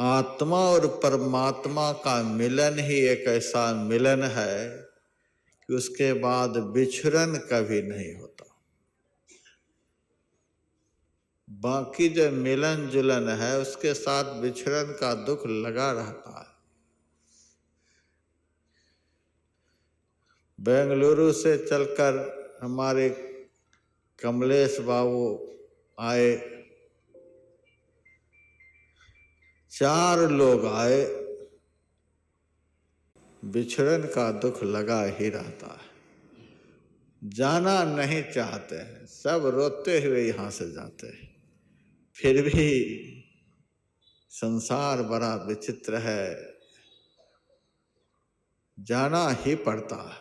आत्मा और परमात्मा का मिलन ही एक ऐसा मिलन है कि उसके बाद बिछड़न कभी नहीं होता। बाकी जो मिलन जुलन है उसके साथ बिछड़न का दुख लगा रहता है। बेंगलुरु से चलकर हमारे कमलेश बाबू आए, 4 लोग आए, बिछड़न का दुख लगा ही रहता है। जाना नहीं चाहते हैं, सब रोते हुए यहाँ से जाते हैं। फिर भी संसार बड़ा विचित्र है, जाना ही पड़ता है।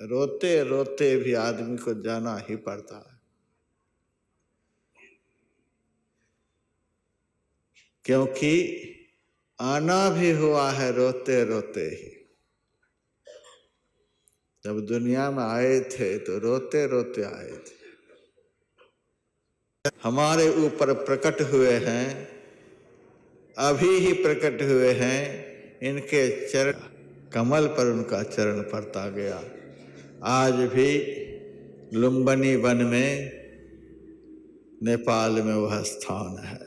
रोते रोते भी आदमी को जाना ही पड़ता है, क्योंकि आना भी हुआ है रोते रोते ही। जब दुनिया में आए थे तो रोते रोते आए थे। हमारे ऊपर प्रकट हुए हैं, अभी ही प्रकट हुए हैं। इनके चरण कमल पर उनका चरण पड़ता गया। आज भी लुम्बिनी वन में नेपाल में वह स्थान है।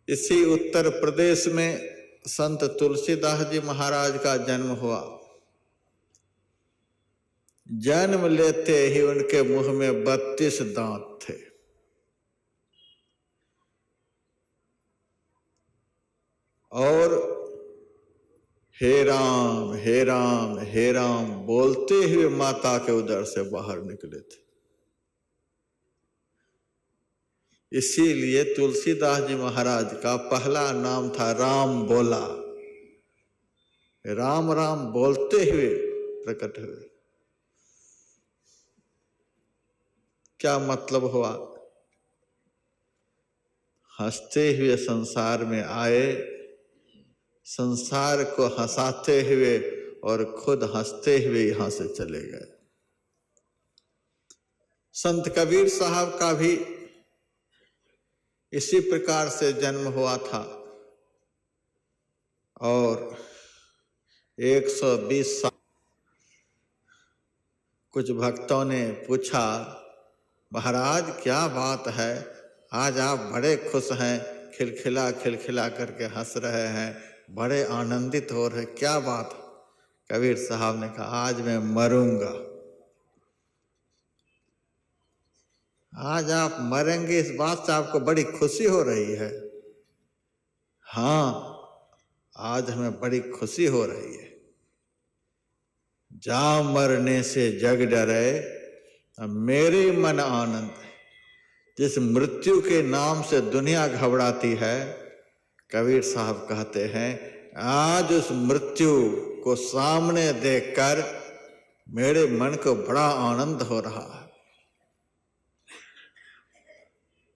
इसी उत्तर प्रदेश में संत तुलसीदास जी महाराज का जन्म हुआ। जन्म लेते ही उनके मुंह में 32 दांत थे। और हे राम हे राम हे राम बोलते हुए माता के उदर से बाहर निकले थे। इसीलिए तुलसीदास जी महाराज का पहला नाम था राम बोला। राम राम बोलते हुए प्रकट हुए। क्या मतलब हुआ? हंसते हुए संसार में आए, संसार को हंसाते हुए और खुद हंसते हुए यहां से चले गए। संत कबीर साहब का भी इसी प्रकार से जन्म हुआ था। और 120 साल कुछ भक्तों ने पूछा, महाराज क्या बात है, आज आप बड़े खुश हैं, खिलखिला खिलखिला करके हंस रहे हैं, बड़े आनंदित हो रहे, क्या बात? कबीर साहब ने कहा, आज मैं मरूंगा। आज आप मरेंगे, इस बात से आपको बड़ी खुशी हो रही है? हाँ, आज हमें बड़ी खुशी हो रही है। जा मरने से जग डरे, मेरे मन आनंद। जिस मृत्यु के नाम से दुनिया घबराती है, कबीर साहब कहते हैं, आज उस मृत्यु को सामने देखकर मेरे मन को बड़ा आनंद हो रहा है।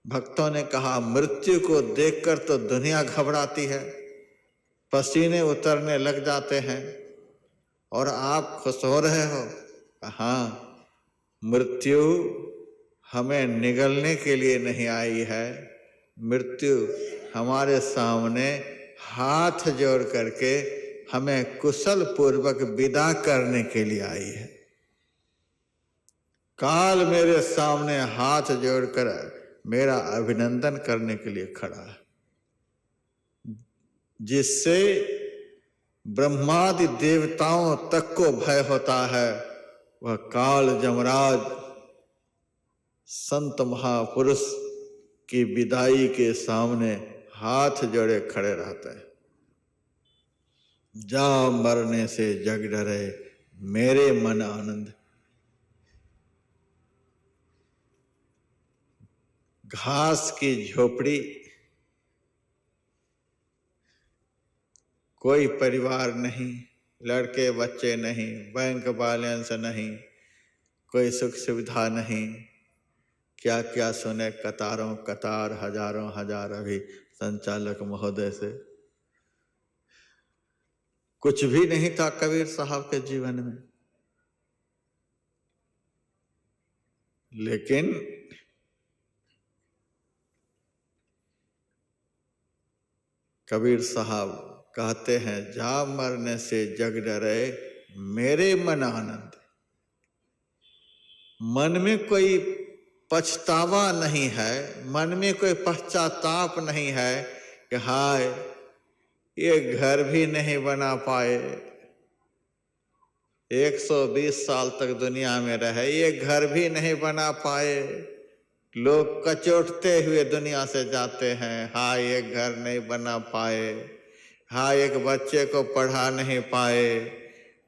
भक्तों ने कहा, मृत्यु को देखकर तो दुनिया घबराती है, पसीने उतरने लग जाते हैं, और आप खुश हो रहे हो? हाँ, मृत्यु हमें निगलने के लिए नहीं आई है, मृत्यु हमारे सामने हाथ जोड़ करके हमें कुशल पूर्वक विदा करने के लिए आई है। काल मेरे सामने हाथ जोड़कर मेरा अभिनंदन करने के लिए खड़ा है। जिससे ब्रह्मादि देवताओं तक को भय होता है, वह काल जमराज संत महापुरुष की विदाई के सामने हाथ जोड़े खड़े रहते हैं। जा मरने से जग डरे, मेरे मन आनंद। घास की झोपड़ी, कोई परिवार नहीं, लड़के बच्चे नहीं, बैंक बैलेंस नहीं, कोई सुख सुविधा नहीं, क्या क्या सुने, कतारों कतार, हजारों हजार। अभी संचालक महोदय से कुछ भी नहीं था कबीर साहब के जीवन में, लेकिन कबीर साहब कहते हैं, जा मरने से जग डरे मेरे मन आनंद। मन में कोई पछतावा नहीं है, मन में कोई पश्चाताप नहीं है कि हाय ये घर भी नहीं बना पाए, 120 साल तक दुनिया में रहे, ये घर भी नहीं बना पाए, लोग कचोटते हुए दुनिया से जाते हैं, हाय ये घर नहीं बना पाए, हाय एक बच्चे को पढ़ा नहीं पाए,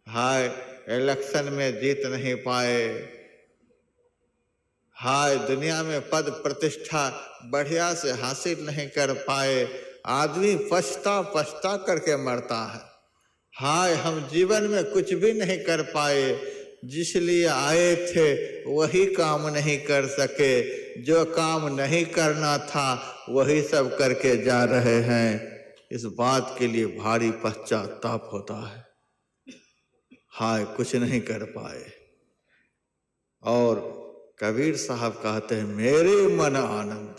हाय इलेक्शन में जीत नहीं पाए, हाय दुनिया में पद प्रतिष्ठा बढ़िया से हासिल नहीं कर पाए। आदमी पछता करके मरता है, हाय हम जीवन में कुछ भी नहीं कर पाए, जिसलिए आए थे वही काम नहीं कर सके, जो काम नहीं करना था वही सब करके जा रहे हैं। इस बात के लिए भारी पश्चाताप होता है, हाय कुछ नहीं कर पाए। और कबीर साहब कहते हैं, मेरे मन आनंद।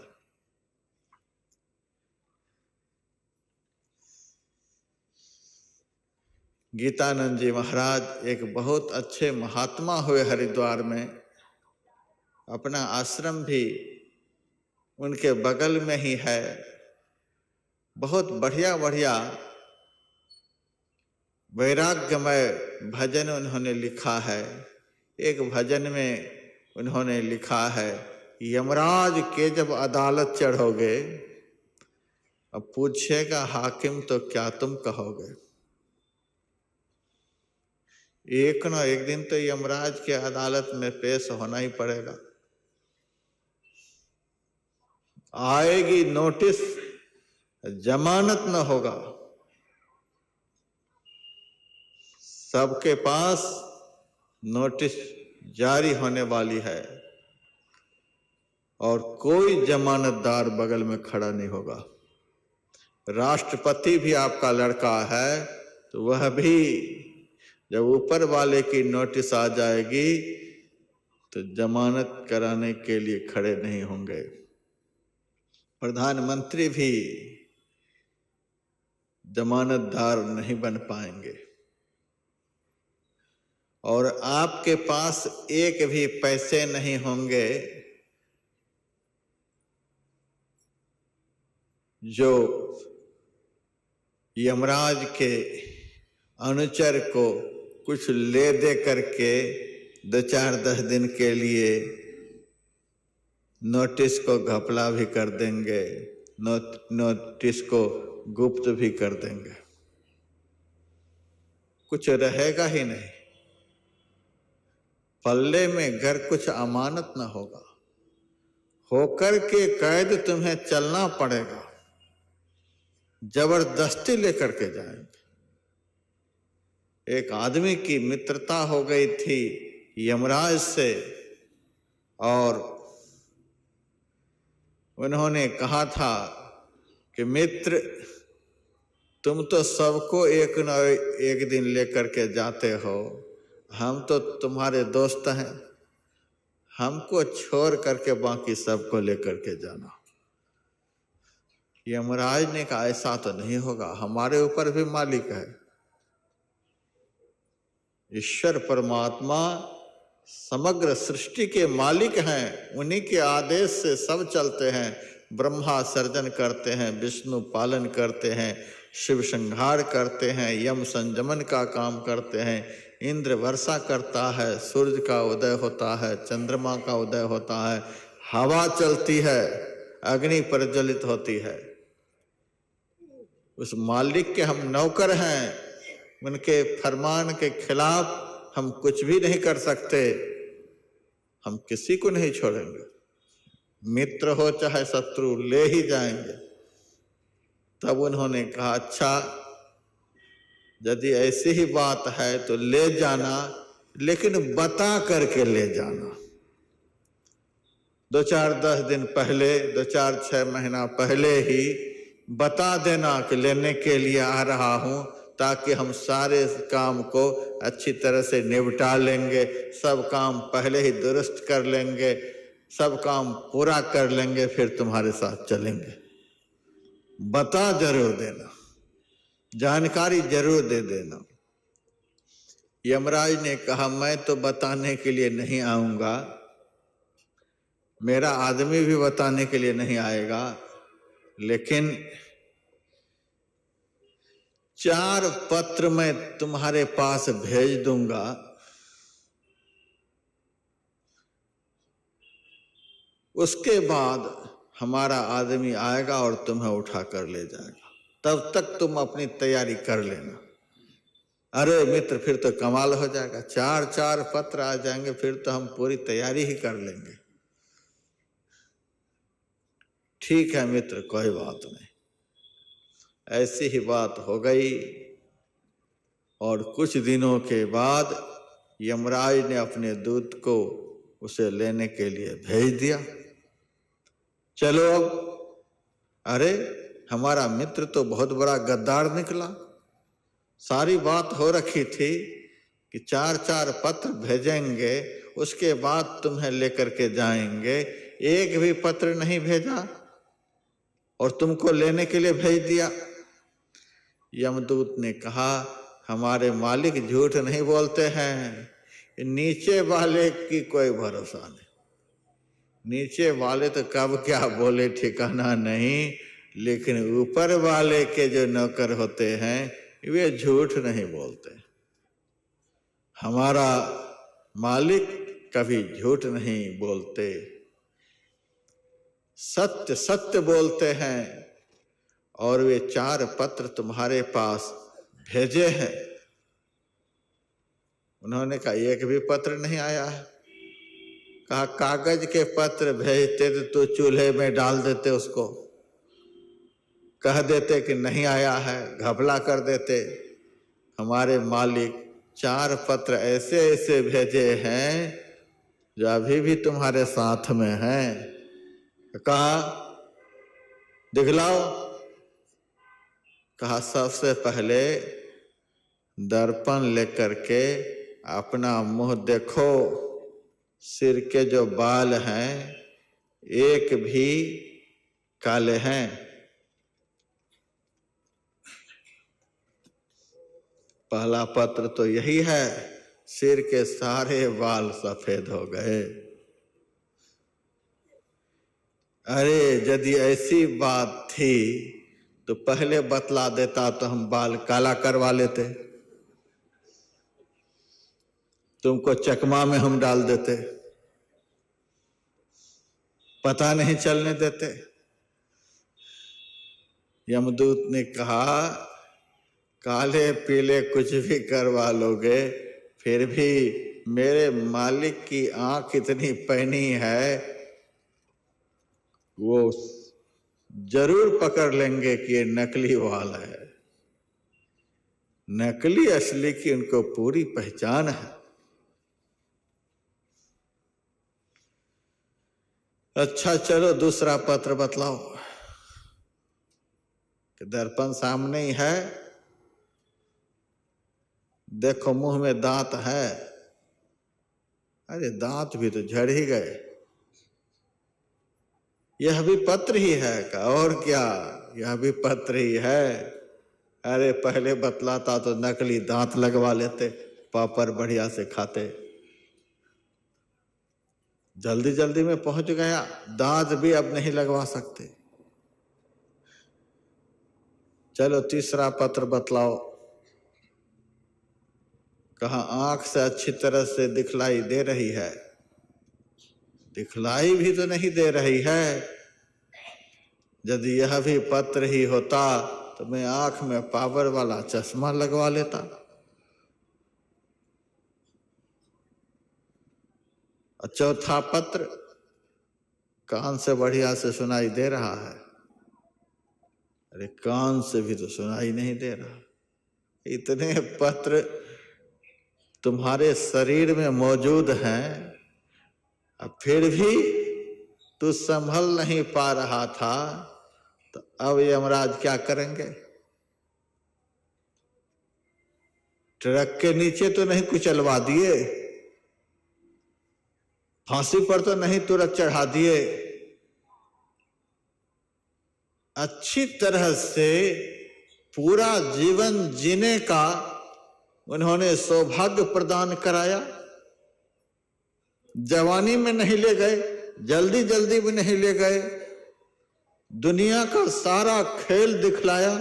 गीतानंद जी महाराज एक बहुत अच्छे महात्मा हुए, हरिद्वार में अपना आश्रम भी उनके बगल में ही है। बहुत बढ़िया बढ़िया वैराग्यमय भजन उन्होंने लिखा है। एक भजन में उन्होंने लिखा है, यमराज के जब अदालत चढ़ोगे, अब पूछेगा हाकिम तो क्या तुम कहोगे। एक न एक दिन तो यमराज के अदालत में पेश होना ही पड़ेगा। आएगी नोटिस, जमानत न होगा, सबके पास नोटिस जारी होने वाली है और कोई जमानतदार बगल में खड़ा नहीं होगा। राष्ट्रपति भी आपका लड़का है तो वह भी जब ऊपर वाले की नोटिस आ जाएगी तो जमानत कराने के लिए खड़े नहीं होंगे। प्रधानमंत्री भी जमानतदार नहीं बन पाएंगे। और आपके पास एक भी पैसे नहीं होंगे जो यमराज के अनुचर को कुछ ले दे करके 2-4-10 दिन के लिए नोटिस को घपला भी कर देंगे, नोटिस को गुप्त भी कर देंगे, कुछ रहेगा ही नहीं। पल्ले में घर कुछ अमानत न होगा, होकर के कैद तुम्हें चलना पड़ेगा, जबरदस्ती लेकर के जाएंगे। एक आदमी की मित्रता हो गई थी यमराज से और उन्होंने कहा था कि मित्र तुम तो सबको एक न एक दिन लेकर के जाते हो, हम तो तुम्हारे दोस्त हैं, हमको छोड़ करके बाकी सबको लेकर के जाना। यमराज ने कहा ऐसा तो नहीं होगा, हमारे ऊपर भी मालिक है। ईश्वर परमात्मा समग्र सृष्टि के मालिक हैं, उन्हीं के आदेश से सब चलते हैं। ब्रह्मा सर्जन करते हैं, विष्णु पालन करते हैं, शिव संहार करते हैं, यम संयमन का काम करते हैं, इंद्र वर्षा करता है, सूर्य का उदय होता है, चंद्रमा का उदय होता है, हवा चलती है, अग्नि प्रज्वलित होती है। उस मालिक के हम नौकर हैं, उनके फरमान के खिलाफ हम कुछ भी नहीं कर सकते, हम किसी को नहीं छोड़ेंगे, मित्र हो चाहे शत्रु ले ही जाएंगे। तब उन्होंने कहा अच्छा यदि ऐसी ही बात है तो ले जाना, लेकिन बता करके ले जाना। 2-4-10 दिन पहले, 2-4-6 महीना पहले ही बता देना कि लेने के लिए आ रहा हूं, ताकि हम सारे काम को अच्छी तरह से निपटा लेंगे, सब काम पहले ही दुरुस्त कर लेंगे, सब काम पूरा कर लेंगे, फिर तुम्हारे साथ चलेंगे। बता जरूर देना, जानकारी जरूर दे देना। यमराज ने कहा मैं तो बताने के लिए नहीं आऊंगा, मेरा आदमी भी बताने के लिए नहीं आएगा, लेकिन 4 पत्र मैं तुम्हारे पास भेज दूंगा। उसके बाद हमारा आदमी आएगा और तुम्हें उठा कर ले जाएगा, तब तक तुम अपनी तैयारी कर लेना। अरे मित्र, फिर तो कमाल हो जाएगा, 4 पत्र आ जाएंगे, फिर तो हम पूरी तैयारी ही कर लेंगे। ठीक है मित्र, कोई बात नहीं। ऐसी ही बात हो गई और कुछ दिनों के बाद यमराज ने अपने दूत को उसे लेने के लिए भेज दिया। चलो अब, अरे हमारा मित्र तो बहुत बड़ा गद्दार निकला। सारी बात हो रखी थी कि 4 पत्र भेजेंगे, उसके बाद तुम्हें लेकर के जाएंगे। एक भी पत्र नहीं भेजा और तुमको लेने के लिए भेज दिया। यमदूत ने कहा हमारे मालिक झूठ नहीं बोलते हैं, नीचे वाले की कोई भरोसा नहीं। नीचे वाले तो कब क्या बोले ठिकाना नहीं, लेकिन ऊपर वाले के जो नौकर होते हैं वे झूठ नहीं बोलते। हमारा मालिक कभी झूठ नहीं बोलते, सत्य सत्य बोलते हैं। और वे 4 पत्र तुम्हारे पास भेजे हैं। उन्होंने कहा एक भी पत्र नहीं आया है। कहा कागज के पत्र भेजते तो तू चूल्हे में डाल देते, उसको कह देते कि नहीं आया है, घपला कर देते। हमारे मालिक 4 पत्र ऐसे ऐसे भेजे हैं जो अभी भी तुम्हारे साथ में हैं। कहा दिखलाओ। कहा सबसे पहले दर्पण लेकर के अपना मुंह देखो, सिर के जो बाल हैं एक भी काले हैं। पहला पत्र तो यही है, सिर के सारे बाल सफेद हो गए। अरे यदि ऐसी बात थी तो पहले बतला देता तो हम बाल काला करवा लेते, तुमको चकमा में हम डाल देते, पता नहीं चलने देते। यमदूत ने कहा काले पीले कुछ भी करवा लोगे, फिर भी मेरे मालिक की आंख इतनी पैनी है, वो जरूर पकड़ लेंगे कि ये नकली वाला है। नकली असली की उनको पूरी पहचान है। अच्छा चलो दूसरा पत्र बतलाओ। कि दर्पण सामने ही है, देखो मुंह में दांत है। अरे दांत भी तो झड़ ही गए, यह भी पत्र ही है का? और क्या, यह भी पत्र ही है। अरे पहले बतलाता तो नकली दांत लगवा लेते, पापड़ बढ़िया से खाते। जल्दी जल्दी में पहुंच गया, दांत भी अब नहीं लगवा सकते। चलो तीसरा पत्र बतलाओ। कहा आंख से अच्छी तरह से दिखलाई दे रही है। दिखलाई भी तो नहीं दे रही है। यदि यह भी पत्र ही होता तो मैं आंख में पावर वाला चश्मा लगवा लेता। चौथा पत्र कान से बढ़िया से सुनाई दे रहा है। अरे कान से भी तो सुनाई नहीं दे रहा। इतने पत्र तुम्हारे शरीर में मौजूद हैं, अब फिर भी तू संभल नहीं पा रहा था, तो अब यमराज क्या करेंगे? ट्रक के नीचे तो नहीं कुचलवा दिए, फांसी पर तो नहीं तुरंत चढ़ा दिए। अच्छी तरह से पूरा जीवन जीने का उन्होंने सौभाग्य प्रदान कराया। जवानी में नहीं ले गए, जल्दी जल्दी भी नहीं ले गए, दुनिया का सारा खेल दिखलाया,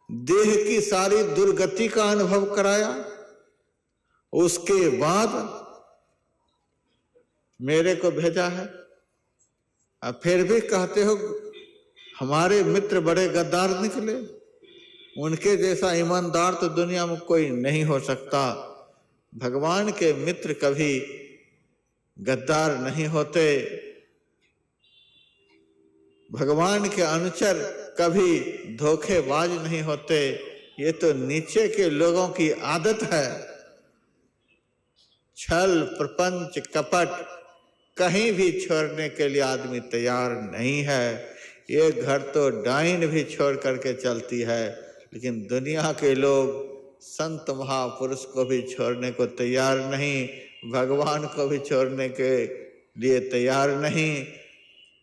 देह की सारी दुर्गति का अनुभव कराया। उसके बाद मेरे को भेजा है। अब फिर भी कहते हो हमारे मित्र बड़े गद्दार निकले, उनके जैसा ईमानदार तो दुनिया में कोई नहीं हो सकता। भगवान के मित्र कभी गद्दार नहीं होते, भगवान के अनुचर कभी धोखेबाज नहीं होते। ये तो नीचे के लोगों की आदत है। छल, प्रपंच, कपट कहीं भी छोड़ने के लिए आदमी तैयार नहीं है। ये घर तो डाइन भी छोड़ करके चलती है, लेकिन दुनिया के लोग संत महापुरुष को भी छोड़ने को तैयार नहीं, भगवान को भी छोड़ने के लिए तैयार नहीं।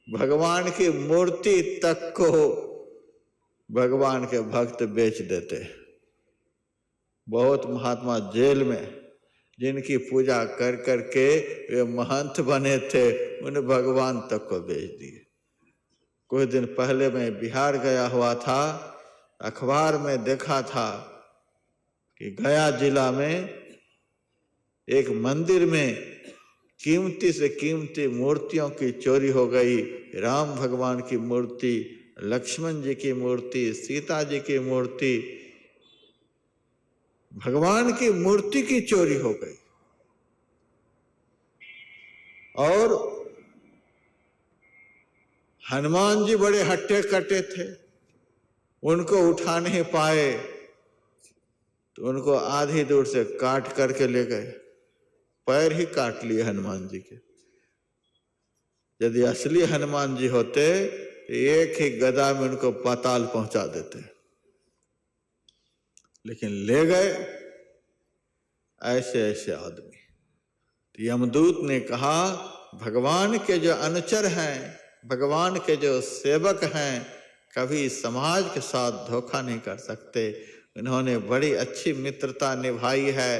भगवान की मूर्ति तक को भगवान के भक्त बेच देते। बहुत महात्मा जेल में जिनकी पूजा कर करके वे महंत बने थे, उन्हें भगवान तक को बेच दिए। कुछ दिन पहले मैं बिहार गया हुआ था, अखबार में देखा था कि गया जिला में एक मंदिर में कीमती से कीमती मूर्तियों की चोरी हो गई। राम भगवान की मूर्ति, लक्ष्मण जी की मूर्ति, सीता जी की मूर्ति, भगवान की मूर्ति की चोरी हो गई। और हनुमान जी बड़े हट्टे कट्टे थे, उनको उठा नहीं पाए तो उनको आधी दूर से काट करके ले गए। पैर ही काट लिए हनुमान जी के। यदि असली हनुमान जी होते तो एक ही गदा में उनको पाताल पहुंचा देते, लेकिन ले गए ऐसे ऐसे आदमी। तो यमदूत ने कहा भगवान के जो अनुचर हैं, भगवान के जो सेवक हैं, कभी समाज के साथ धोखा नहीं कर सकते। उन्होंने बड़ी अच्छी मित्रता निभाई है,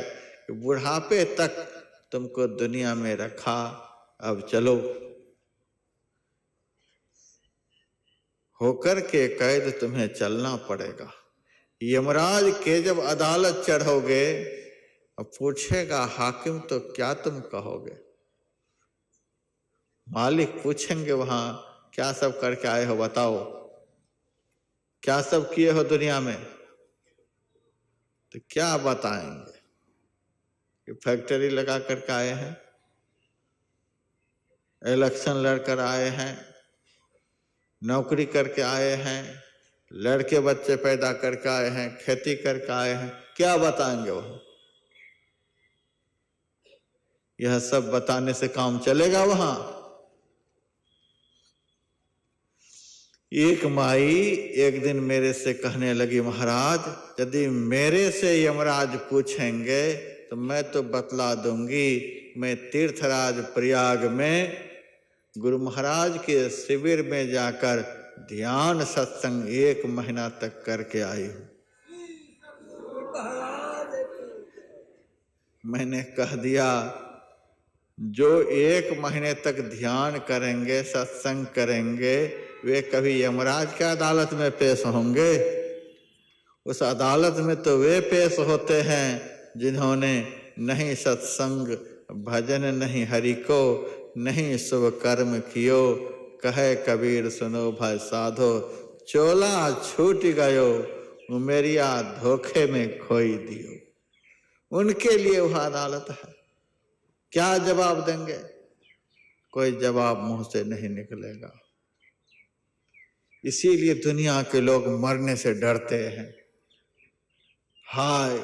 बुढ़ापे तक तुमको दुनिया में रखा, अब चलो। होकर के कैद तुम्हें चलना पड़ेगा। यमराज के जब अदालत चढ़ोगे, अब पूछेगा हाकिम तो क्या तुम कहोगे? मालिक पूछेंगे वहां क्या सब करके आए हो, बताओ क्या सब किए हो दुनिया में? तो क्या बताएंगे कि फैक्ट्री लगा करके आए हैं, इलेक्शन लड़कर आए हैं, नौकरी करके आए हैं, लड़के बच्चे पैदा करके आए हैं, खेती करके आए हैं। क्या बताएंगे वहां? यह सब बताने से काम चलेगा वहां? एक माई एक दिन मेरे से कहने लगी, महाराज यदि मेरे से यमराज पूछेंगे तो मैं तो बतला दूंगी, मैं तीर्थराज प्रयाग में गुरु महाराज के शिविर में जाकर ध्यान सत्संग 1 महीना तक करके आई हूं। मैंने कह दिया जो 1 महीने तक ध्यान करेंगे, सत्संग करेंगे, वे कभी यमराज की अदालत में पेश होंगे? उस अदालत में तो वे पेश होते हैं जिन्होंने नहीं सत्संग भजन नहीं हरि को, नहीं शुभ कर्म कियो, कहे कबीर सुनो भाई साधो, चोला छूट गयो उमेरिया धोखे में खोई दियो। उनके लिए वह अदालत है। क्या जवाब देंगे? कोई जवाब मुंह से नहीं निकलेगा। इसीलिए दुनिया के लोग मरने से डरते हैं। हाय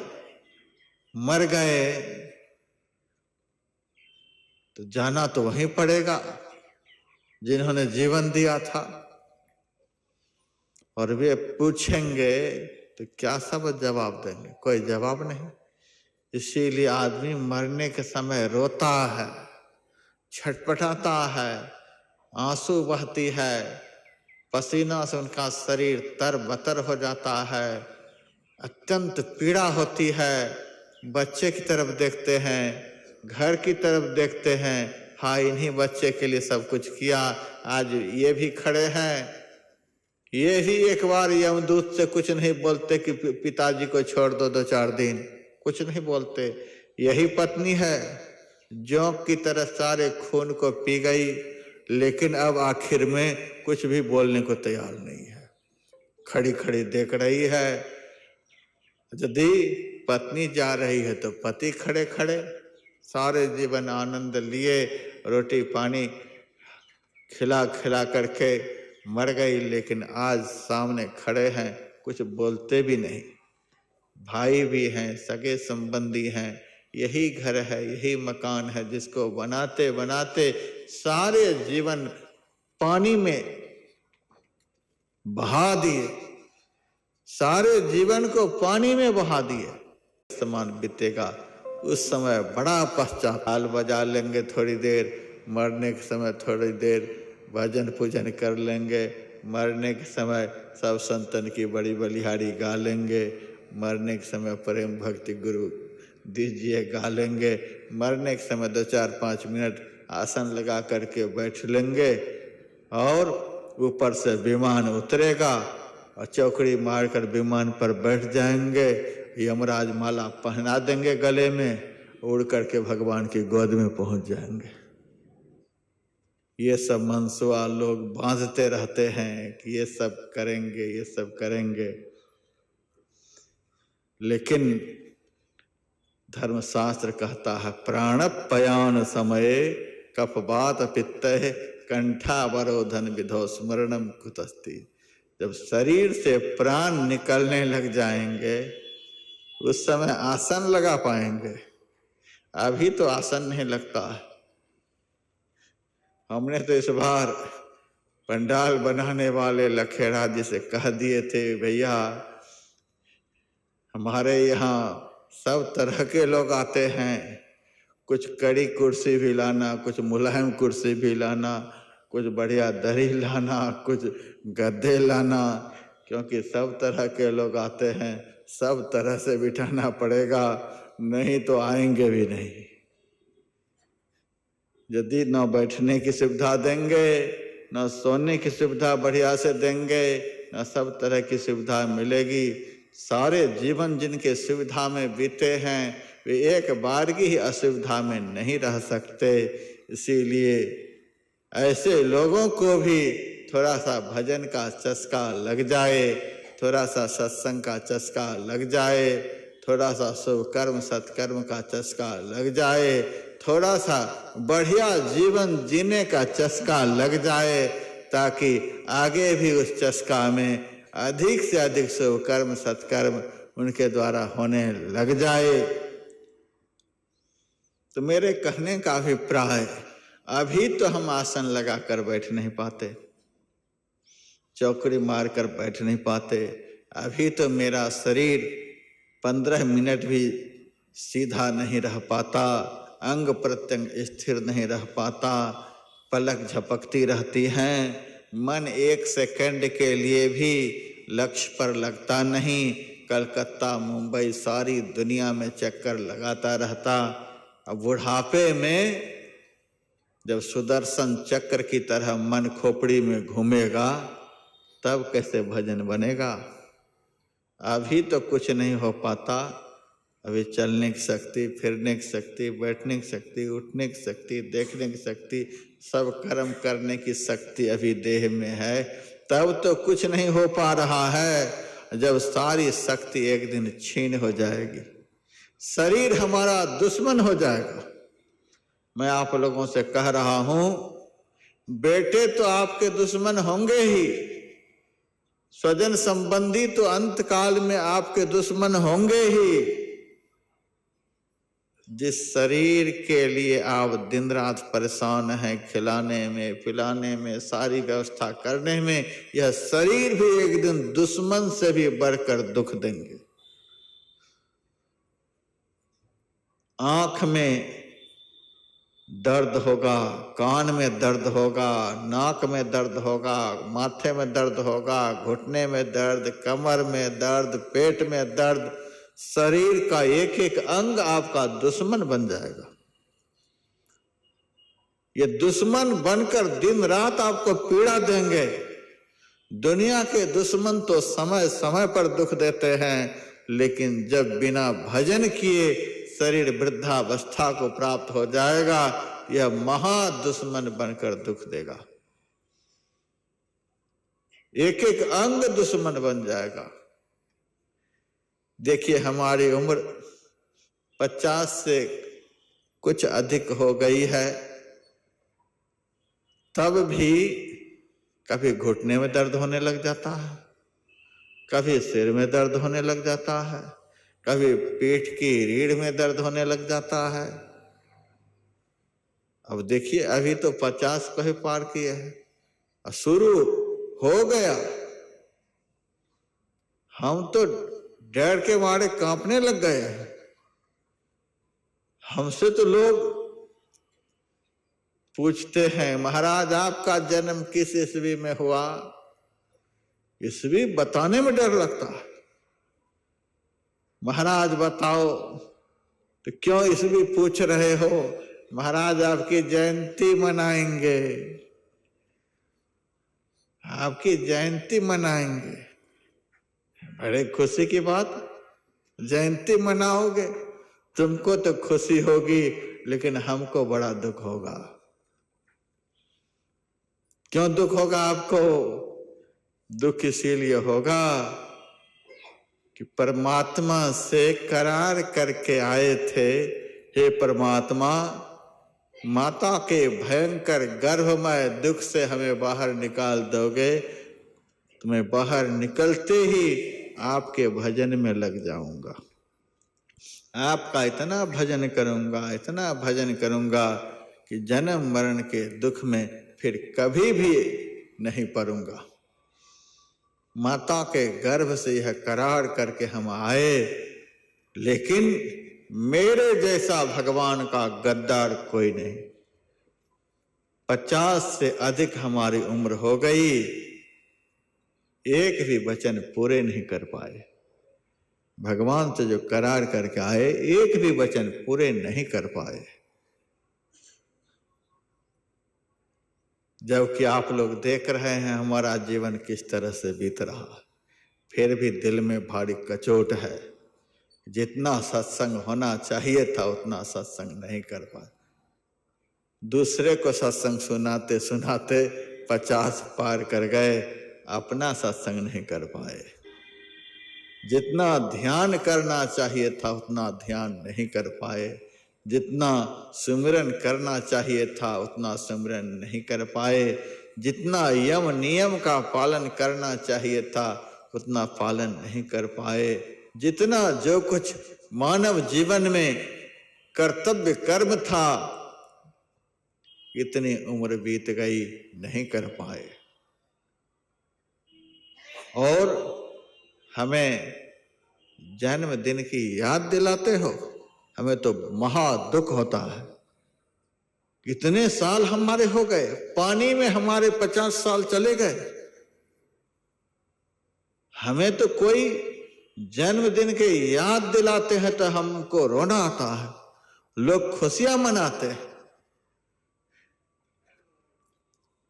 मर गए तो जाना तो वहीं पड़ेगा जिन्होंने जीवन दिया था, और वे पूछेंगे तो क्या सब जवाब देंगे? कोई जवाब नहीं। इसीलिए आदमी मरने के समय रोता है, छटपटाता है, आंसू बहती है, पसीना से उनका शरीर तरबतर हो जाता है, अत्यंत पीड़ा होती है। बच्चे की तरफ देखते हैं, घर की तरफ देखते हैं, हाँ इन्हीं बच्चे के लिए सब कुछ किया, आज ये भी खड़े हैं। ये भी एक बार यमदूत से कुछ नहीं बोलते कि पिताजी को छोड़ दो 2-4 दिन, कुछ नहीं बोलते। यही पत्नी है, जोंक की तरह सारे खून को पी गई, लेकिन अब आखिर में कुछ भी बोलने को तैयार नहीं है, खड़ी खड़ी देख रही है। यदि पत्नी जा रही है तो पति खड़े खड़े, सारे जीवन आनंद लिए, रोटी पानी खिला खिला करके मर गई, लेकिन आज सामने खड़े हैं, कुछ बोलते भी नहीं। भाई भी हैं, सगे संबंधी हैं, यही घर है, यही मकान है जिसको बनाते बनाते सारे जीवन पानी में बहा दिए, सारे जीवन को पानी में बहा दिए। समान बीतेगा, उस समय बड़ा पश्चाताप। ताल बजा लेंगे थोड़ी देर, मरने के समय थोड़ी देर भजन पूजन कर लेंगे, मरने के समय सब संतन की बड़ी बलिहारी गा लेंगे, मरने के समय प्रेम भक्ति गुरु दीजिए गा लेंगे, मरने के समय 2-4-5 मिनट आसन लगा करके बैठ लेंगे, और ऊपर से विमान उतरेगा और चौकड़ी मारकर विमान पर बैठ जाएंगे, यमराज माला पहना देंगे गले में, उड़ करके भगवान की गोद में पहुंच जाएंगे। ये सब मनसुआ लोग बांधते रहते हैं कि ये सब करेंगे, ये सब करेंगे, लेकिन धर्मशास्त्र कहता है प्राणपयान समये कफवात पित्तः कंठावरोधन विधो स्मरणम कुतस्ति। जब शरीर से प्राण निकलने लग जाएंगे उस समय आसन लगा पाएंगे। अभी तो आसन नहीं लगता है। हमने तो इस बार पंडाल बनाने वाले लखेड़ा जी से कह दिए थे, भैया हमारे यहाँ सब तरह के लोग आते हैं, कुछ कड़ी कुर्सी भी लाना, कुछ मुलायम कुर्सी भी लाना, कुछ बढ़िया दरी लाना, कुछ गद्दे लाना, क्योंकि सब तरह के लोग आते हैं, सब तरह से बिठाना पड़ेगा, नहीं तो आएंगे भी नहीं। यदि न बैठने की सुविधा देंगे, न सोने की सुविधा बढ़िया से देंगे, न सब तरह की सुविधा मिलेगी, सारे जीवन जिनके सुविधा में बीते हैं वे एक बार की ही असुविधा में नहीं रह सकते। इसीलिए ऐसे लोगों को भी थोड़ा सा भजन का चस्का लग जाए, थोड़ा सा सत्संग का चस्का लग जाए, थोड़ा सा शुभ कर्म सत्कर्म का चस्का लग जाए, थोड़ा सा बढ़िया जीवन जीने का चस्का लग जाए, ताकि आगे भी उस चस्का में अधिक से अधिक शुभ कर्म सत्कर्म उनके द्वारा होने लग जाए। तो मेरे कहने का अभिप्राय, अभी तो हम आसन लगा कर बैठ नहीं पाते, चौकड़ी मार कर बैठ नहीं पाते, अभी तो मेरा शरीर 15 मिनट भी सीधा नहीं रह पाता, अंग प्रत्यंग स्थिर नहीं रह पाता, पलक झपकती रहती हैं, मन एक सेकंड के लिए भी लक्ष्य पर लगता नहीं, कलकत्ता मुंबई सारी दुनिया में चक्कर लगाता रहता। अब बुढ़ापे में जब सुदर्शन चक्र की तरह मन खोपड़ी में घूमेगा तब कैसे भजन बनेगा। अभी तो कुछ नहीं हो पाता, अभी चलने की शक्ति, फिरने की शक्ति, बैठने की शक्ति, उठने की शक्ति, देखने की शक्ति, सब कर्म करने की शक्ति अभी देह में है, तब तो कुछ नहीं हो पा रहा है। जब सारी शक्ति एक दिन छीन हो जाएगी, शरीर हमारा दुश्मन हो जाएगा। मैं आप लोगों से कह रहा हूं, बेटे तो आपके दुश्मन होंगे ही, स्वजन संबंधी तो अंत काल में आपके दुश्मन होंगे ही। जिस शरीर के लिए आप दिन रात परेशान हैं, खिलाने में पिलाने में सारी व्यवस्था करने में, यह शरीर भी एक दिन दुश्मन से भी बढ़कर दुख देंगे। आंख में दर्द होगा, कान में दर्द होगा, नाक में दर्द होगा, माथे में दर्द होगा, घुटने में दर्द, कमर में दर्द, पेट में दर्द, शरीर का एक एक अंग आपका दुश्मन बन जाएगा। ये दुश्मन बनकर दिन रात आपको पीड़ा देंगे। दुनिया के दुश्मन तो समय समय पर दुख देते हैं, लेकिन जब बिना भजन किए शरीर वृद्धावस्था को प्राप्त हो जाएगा, यह महा दुश्मन बनकर दुख देगा। एक एक अंग दुश्मन बन जाएगा। देखिए, हमारी उम्र 50 से कुछ अधिक हो गई है, तब भी कभी घुटने में दर्द होने लग जाता है, कभी सिर में दर्द होने लग जाता है, कभी पेट की रीढ़ में दर्द होने लग जाता है। अब देखिए, अभी तो 50 को ही पार किए हैं, शुरू हो गया। हम तो डर के मारे कांपने लग गए हैं। हमसे तो लोग पूछते हैं, महाराज आपका जन्म किस ईस्वी में हुआ? ईस्वी बताने में डर लगता है। महाराज बताओ, तो क्यों ईस्वी पूछ रहे हो? महाराज आपकी जयंती मनाएंगे, आपकी जयंती मनाएंगे। बड़े खुशी की बात, जयंती मनाओगे? तुमको तो खुशी होगी, लेकिन हमको बड़ा दुख होगा। क्यों दुख होगा आपको? दुख इसीलिए होगा कि परमात्मा से करार करके आए थे, हे परमात्मा, माता के भयंकर गर्भमय दुख से हमें बाहर निकाल दोगे, तो मैं बाहर निकलते ही आपके भजन में लग जाऊंगा। आपका इतना भजन करूंगा, इतना भजन करूंगा कि जन्म मरण के दुख में फिर कभी भी नहीं पड़ूंगा। माता के गर्भ से यह करार करके हम आए, लेकिन मेरे जैसा भगवान का गद्दार कोई नहीं। 50 से अधिक हमारी उम्र हो गई, एक भी वचन पूरे नहीं कर पाए। भगवान से जो करार करके आए, एक भी वचन पूरे नहीं कर पाए। जबकि आप लोग देख रहे हैं हमारा जीवन किस तरह से बीत रहा, फिर भी दिल में भारी कचोट है। जितना सत्संग होना चाहिए था उतना सत्संग नहीं कर पाए। दूसरे को सत्संग सुनाते सुनाते 50 पार कर गए, अपना सत्संग नहीं कर पाए। जितना ध्यान करना चाहिए था उतना ध्यान नहीं कर पाए। जितना सुमिरन करना चाहिए था उतना सुमिरन नहीं कर पाए। जितना यम नियम का पालन करना चाहिए था उतना पालन नहीं कर पाए। जितना जो कुछ मानव जीवन में कर्तव्य कर्म था, इतनी उम्र बीत गई, नहीं कर पाए। और हमें जन्मदिन की याद दिलाते हो, हमें तो महा दुख होता है। कितने साल हमारे हो गए, पानी में हमारे 50 साल चले गए। हमें तो कोई जन्मदिन के याद दिलाते हैं तो हमको रोना आता है। लोग खुशियां मनाते हैं।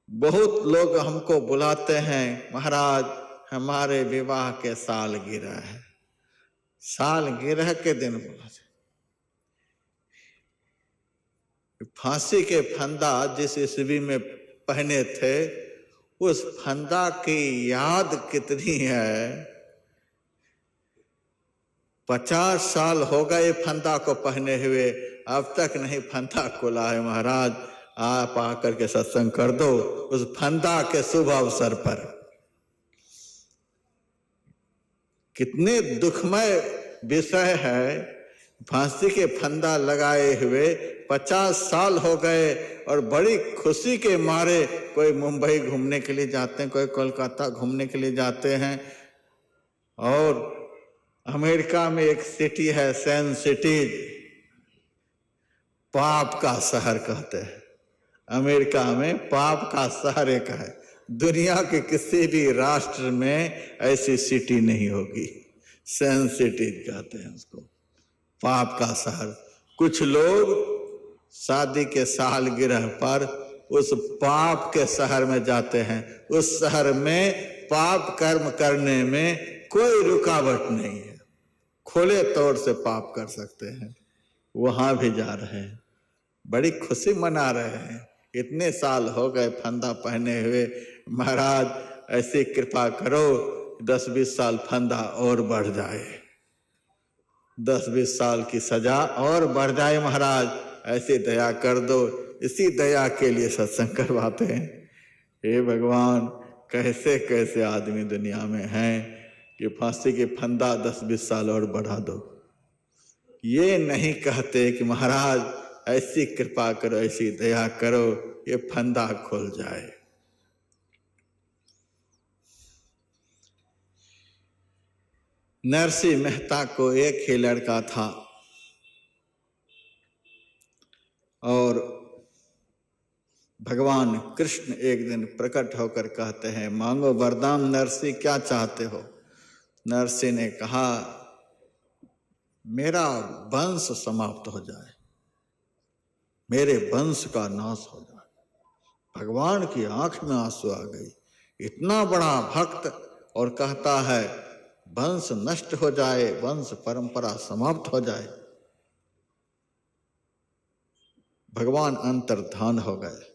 बहुत लोग हमको बुलाते हैं, महाराज हमारे विवाह के सालगिरह है। सालगिरह के दिन बुलाते। फांसी के फंदा जिस ईस्वी में पहने थे, उस फंदा की याद कितनी है। 50 साल हो गए फंदा को पहने हुए, अब तक नहीं फंदा खुला है। महाराज आप आकर के सत्संग कर दो उस फंदा के शुभ अवसर पर। कितने दुखमय विषय है। फांसी के फंदा लगाए हुए 50 साल हो गए और बड़ी खुशी के मारे कोई मुंबई घूमने के लिए जाते हैं, कोई कोलकाता घूमने के लिए जाते हैं। और अमेरिका में एक सिटी है सैन सिटी, पाप का शहर कहते हैं। अमेरिका में पाप का शहर एक है। दुनिया के किसी भी राष्ट्र में ऐसी सिटी नहीं होगी। सन सिटी कहते हैं उसको, पाप का शहर। कुछ लोग शादी के सालगिरह पर उस पाप के शहर में जाते हैं। उस शहर में पाप कर्म करने में कोई रुकावट नहीं है, खुले तौर से पाप कर सकते हैं। वहां भी जा रहे हैं, बड़ी खुशी मना रहे हैं। इतने साल हो गए फंदा पहने हुए, महाराज ऐसी कृपा करो 10-20 साल फंदा और बढ़ जाए, 10-20 साल की सजा और बढ़ जाए महाराज, ऐसी दया कर दो। इसी दया के लिए सत्संग करवाते हैं। हे भगवान, कैसे कैसे आदमी दुनिया में हैं कि फांसी की फंदा 10-20 साल और बढ़ा दो। ये नहीं कहते कि महाराज ऐसी कृपा करो, ऐसी दया करो, ये फंदा खुल जाए। नरसिंह मेहता को एक ही लड़का था और भगवान कृष्ण एक दिन प्रकट होकर कहते हैं, मांगो वरदान नरसिंह, क्या चाहते हो। नरसिंह ने कहा, मेरा वंश समाप्त हो जाए, मेरे वंश का नाश हो जाए। भगवान की आंख में आंसू आ गई। इतना बड़ा भक्त और कहता है वंश नष्ट हो जाए, वंश परंपरा समाप्त हो जाए। भगवान अंतर्धान हो गए।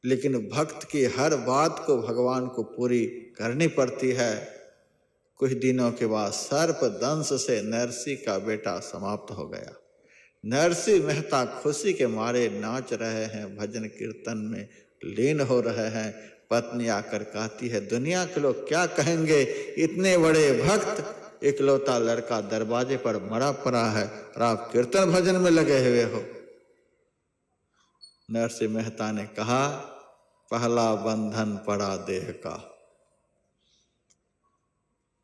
लेकिन भक्त की हर बात को भगवान को पूरी करनी पड़ती है। कुछ दिनों के बाद सर्प दंश से नरसिंह का बेटा समाप्त हो गया। नरसिंह मेहता खुशी के मारे नाच रहे हैं, भजन कीर्तन में लीन हो रहे हैं। पत्नी आकर कहती है, दुनिया के लोग क्या कहेंगे, इतने बड़े भक्त, इकलौता लड़का दरवाजे पर मरा पड़ा है और आप कीर्तन भजन में लगे हुए हो। नरसिंह मेहता ने कहा, पहला बंधन पड़ा देह का।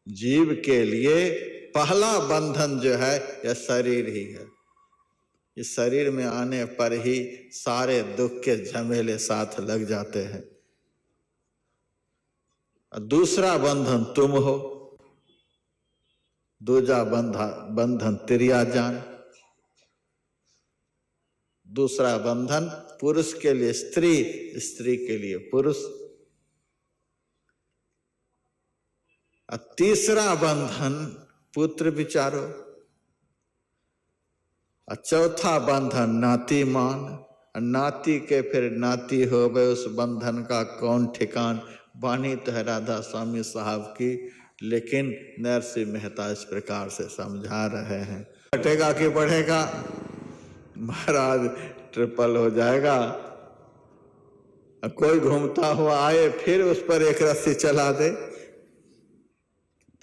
जीव के लिए पहला बंधन जो है यह शरीर ही है। इस शरीर में आने पर ही सारे दुख के झमेले साथ लग जाते हैं। दूसरा बंधन तुम हो, दूजा बंधन तिरिया जान। दूसरा बंधन पुरुष के लिए स्त्री, स्त्री के लिए पुरुष। तीसरा बंधन पुत्र विचारो। चौथा बंधन नाती मान। नाती के फिर नाती हो गए, उस बंधन का कौन ठिकान। वाणी तो है राधा स्वामी साहब की, लेकिन नरसिंह मेहता इस प्रकार से समझा रहे हैं। घटेगा कि बढ़ेगा महाराज, ट्रिपल हो जाएगा। कोई घूमता हुआ आए फिर उस पर एक रस्सी चला दे,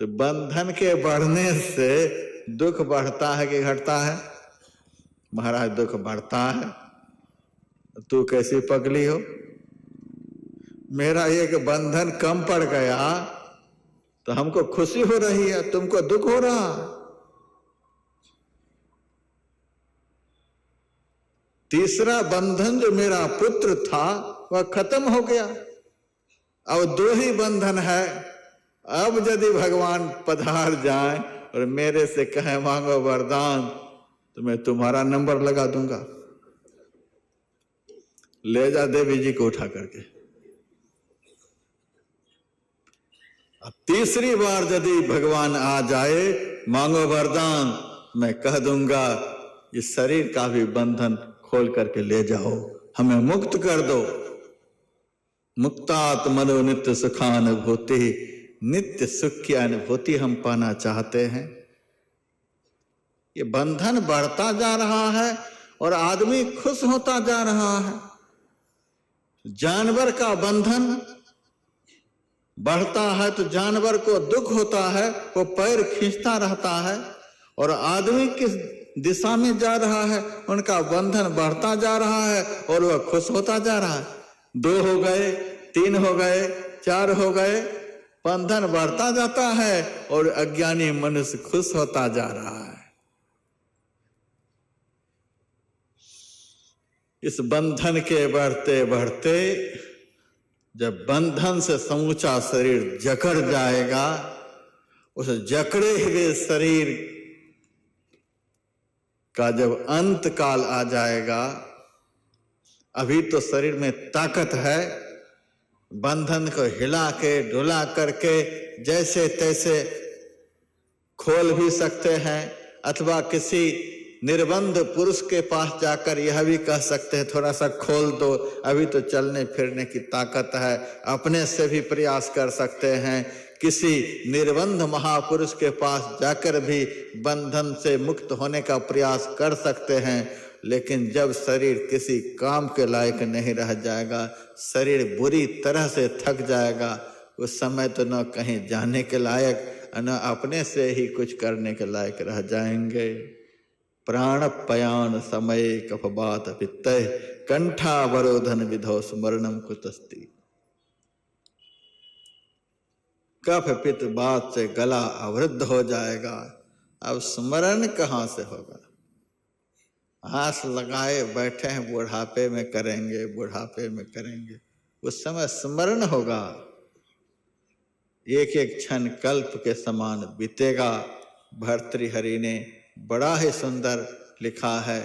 तो बंधन के बढ़ने से दुख बढ़ता है कि घटता है। महाराज दुख बढ़ता है। तू कैसी पगली हो, मेरा एक बंधन कम पड़ गया तो हमको खुशी हो रही है, तुमको दुख हो रहा। तीसरा बंधन जो मेरा पुत्र था वह खत्म हो गया, अब दो ही बंधन है। अब यदि भगवान पधार जाए और मेरे से कहे मांगो वरदान, तो मैं तुम्हारा नंबर लगा दूंगा, ले जा देवी जी को उठा करके। अब तीसरी बार यदि भगवान आ जाए, मांगो वरदान, मैं कह दूंगा इस शरीर का भी बंधन खोल करके ले जाओ, हमें मुक्त कर दो। मुक्तात मनो नित्य सुखानुभूति, नित्य सुख की अनुभूति हम पाना चाहते हैं। ये बंधन बढ़ता जा रहा है और आदमी खुश होता जा रहा है। जानवर का बंधन बढ़ता है तो जानवर को दुख होता है, वो पैर खींचता रहता है। और आदमी किस दिशा में जा रहा है, उनका बंधन बढ़ता जा रहा है और वह खुश होता जा रहा है। 2 हो गए, 3 हो गए, 4 हो गए, बंधन बढ़ता जाता है और अज्ञानी मनुष्य खुश होता जा रहा है। इस बंधन के बढ़ते बढ़ते जब बंधन से समूचा शरीर जकड़ जाएगा, उस जकड़े हुए शरीर का जब अंत काल आ जाएगा, अभी तो शरीर में ताकत है, बंधन को हिला के डुला करके जैसे तैसे खोल भी सकते हैं, अथवा किसी निर्बंध पुरुष के पास जाकर यह भी कह सकते हैं थोड़ा सा खोल दो, अभी तो चलने फिरने की ताकत है, अपने से भी प्रयास कर सकते हैं। किसी निर्बंध महापुरुष के पास जाकर भी बंधन से मुक्त होने का प्रयास कर सकते हैं। लेकिन जब शरीर किसी काम के लायक नहीं रह जाएगा, शरीर बुरी तरह से थक जाएगा, उस समय तो न कहीं जाने के लायक न अपने से ही कुछ करने के लायक रह जाएंगे। प्राण पयान समय कफबात पित्तय कंठावरोधन विधौ स्मरणम कुतस्ति। कफ पित्त बात से गला अवरुद्ध हो जाएगा, अब स्मरण कहाँ से होगा? आस लगाए बैठे हैं बुढ़ापे में करेंगे, बुढ़ापे में करेंगे, उस समय स्मरण होगा। एक एक क्षण कल्प के समान बीतेगा। भर्तृहरि ने बड़ा ही सुंदर लिखा है,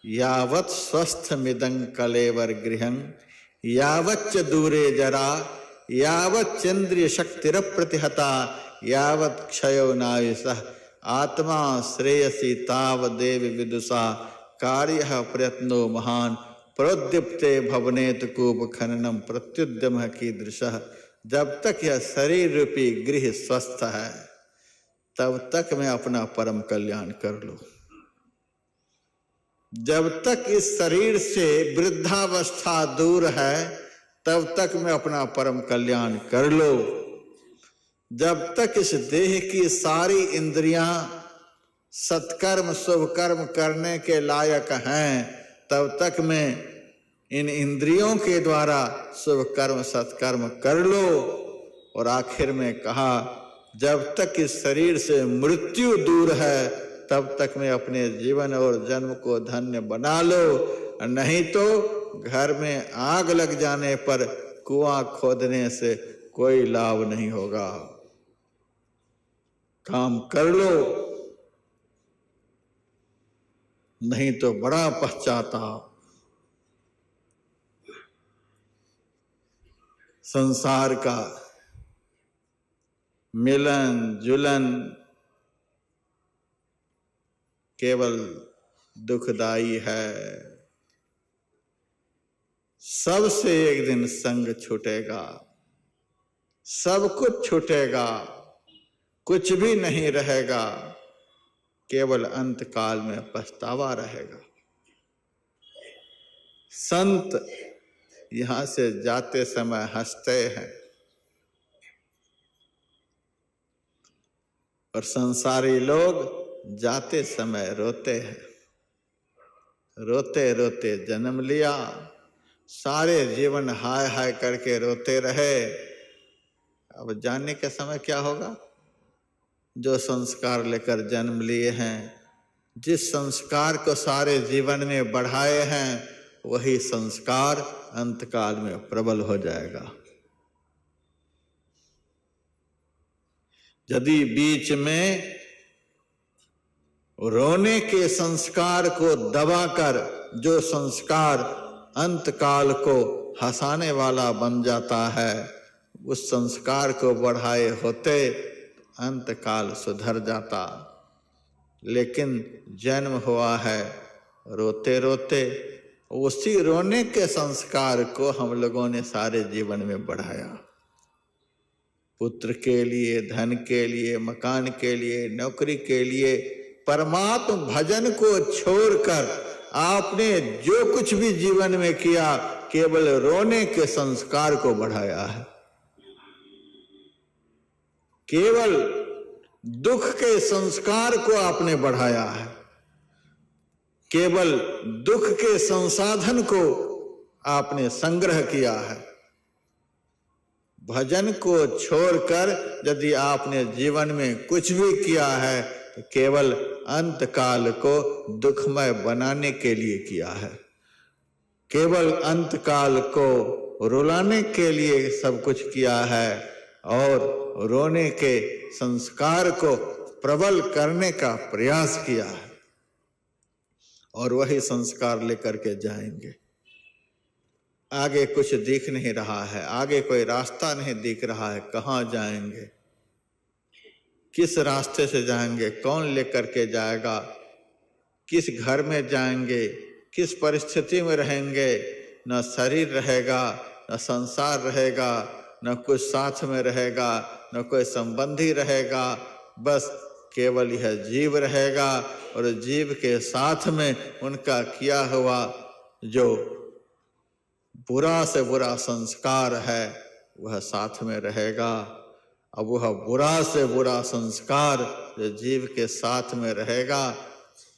यावत् स्वस्थ मिदं कलेवर गृहं यावच्च दूरे जरा यावच्चेन्द्रिय शक्तिर प्रतिहता यावत् क्षयो नायुषः आत्मा श्रेयसी तावदेव विदुषा कार्यः प्रयत्नो महान प्रोद्दीप्ते भवनेत कूप खननम प्रत्युद्यम कीदृशः। जब तक यह शरीर रूपी गृह स्वस्थ है तब तक मैं अपना परम कल्याण कर लूं। जब तक इस शरीर से वृद्धावस्था दूर है तब तक मैं अपना परम कल्याण कर लो। जब तक इस देह की सारी इंद्रियां सत्कर्म शुभ कर्म करने के लायक हैं तब तक मैं इन इंद्रियों के द्वारा शुभ कर्म सत्कर्म कर लो। और आखिर में कहा, जब तक इस शरीर से मृत्यु दूर है तब तक मैं अपने जीवन और जन्म को धन्य बना लो, नहीं तो घर में आग लग जाने पर कुआं खोदने से कोई लाभ नहीं होगा। काम कर लो, नहीं तो बड़ा पश्चाताप। संसार का मिलन जुलन केवल दुखदाई है। सबसे एक दिन संग छूटेगा, सब कुछ छूटेगा, कुछ भी नहीं रहेगा, केवल अंत काल में पछतावा रहेगा। संत यहां से जाते समय हंसते हैं और संसारी लोग जाते समय रोते हैं। रोते रोते जन्म लिया, सारे जीवन हाय हाय करके रोते रहे। अब जाने के समय क्या होगा? जो संस्कार लेकर जन्म लिए हैं, जिस संस्कार को सारे जीवन में बढ़ाए हैं, वही संस्कार अंतकाल में प्रबल हो जाएगा। यदि बीच में रोने के संस्कार को दबाकर जो संस्कार अंतकाल को हंसाने वाला बन जाता है, उस संस्कार को बढ़ाए होते अंतकाल सुधर जाता। लेकिन जन्म हुआ है रोते रोते, उसी रोने के संस्कार को हम लोगों ने सारे जीवन में बढ़ाया। पुत्र के लिए, धन के लिए, मकान के लिए, नौकरी के लिए, परमात्म भजन को छोड़कर आपने जो कुछ भी जीवन में किया, केवल रोने के संस्कार को बढ़ाया है। केवल दुख के संस्कार को आपने बढ़ाया है, केवल दुख के संसाधन को आपने संग्रह किया है। भजन को छोड़कर यदि आपने जीवन में कुछ भी किया है तो केवल अंतकाल को दुखमय बनाने के लिए किया है। केवल अंतकाल को रुलाने के लिए सब कुछ किया है और रोने के संस्कार को प्रबल करने का प्रयास किया है, और वही संस्कार लेकर के जाएंगे। आगे कुछ दिख नहीं रहा है, आगे कोई रास्ता नहीं दिख रहा है, कहाँ जाएंगे, किस रास्ते से जाएंगे, कौन लेकर के जाएगा, किस घर में जाएंगे, किस परिस्थिति में रहेंगे। न शरीर रहेगा, न संसार रहेगा, न कुछ साथ में रहेगा, न कोई संबंधी रहेगा, बस केवल यह जीव रहेगा, और जीव के साथ में उनका किया हुआ जो बुरा से बुरा संस्कार है वह साथ में रहेगा। अब वह बुरा से बुरा संस्कार जो जीव के साथ में रहेगा,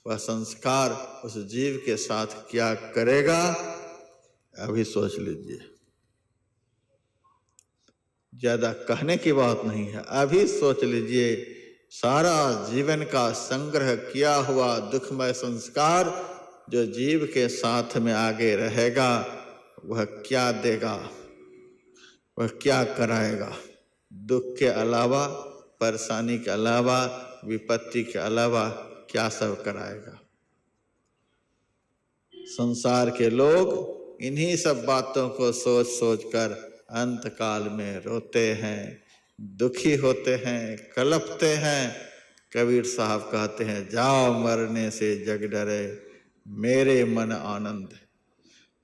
वह संस्कार उस जीव के साथ क्या करेगा, अभी सोच लीजिए। ज्यादा कहने की बात नहीं है, अभी सोच लीजिए। सारा जीवन का संग्रह किया हुआ दुखमय संस्कार जो जीव के साथ में आगे रहेगा, वह क्या देगा, वह क्या कराएगा। दुख के अलावा, परेशानी के अलावा, विपत्ति के अलावा क्या सब कराएगा। संसार के लोग इन्हीं सब बातों को सोच सोच कर अंत काल में रोते हैं, दुखी होते हैं, कलपते हैं। कबीर साहब कहते हैं, जाओ मरने से जग डरे मेरे मन आनंद।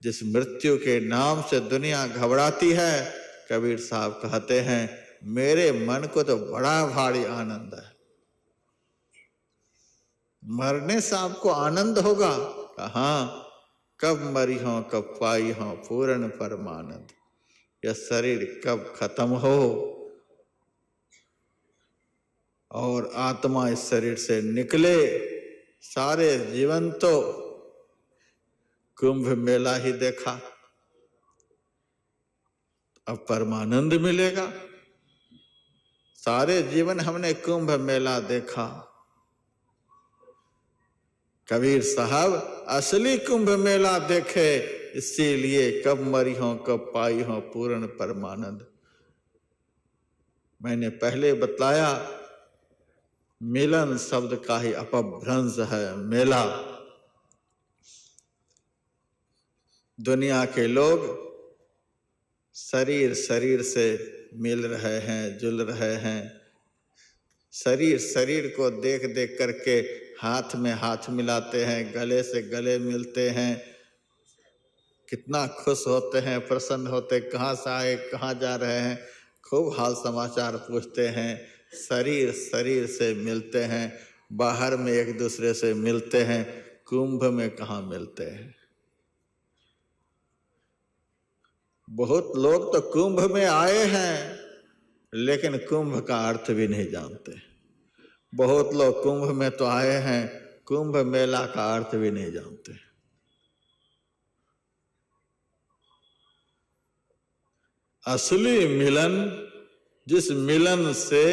जिस मृत्यु के नाम से दुनिया घबराती है, कबीर साहब कहते हैं मेरे मन को तो बड़ा भारी आनंद है। मरने से आपको आनंद होगा? हाँ, कब मरी हो कब पाई हो पूर्ण परमानंद। यह शरीर कब खत्म हो और आत्मा इस शरीर से निकले। सारे जीवन तो कुंभ मेला ही देखा, अब परमानंद मिलेगा। सारे जीवन हमने कुंभ मेला देखा। कबीर साहब असली कुंभ मेला देखे, इसीलिए कब मरी हो कब पाई हो पूर्ण परमानंद। मैंने पहले बताया, मिलन शब्द का ही अपभ्रंश है मेला। दुनिया के लोग शरीर शरीर से मिल रहे हैं, जुल रहे हैं। शरीर शरीर को देख देख करके हाथ में हाथ मिलाते हैं, गले से गले मिलते हैं, कितना खुश होते हैं, प्रसन्न होते, कहाँ से आए, कहाँ जा रहे हैं, खूब हाल समाचार पूछते हैं। शरीर शरीर से मिलते हैं, बाहर में एक दूसरे से मिलते हैं, कुंभ में कहाँ मिलते हैं। बहुत लोग तो कुंभ में आए हैं लेकिन कुंभ का अर्थ भी नहीं जानते। बहुत लोग कुंभ में तो आए हैं, कुंभ मेला का अर्थ भी नहीं जानते। असली मिलन, जिस मिलन से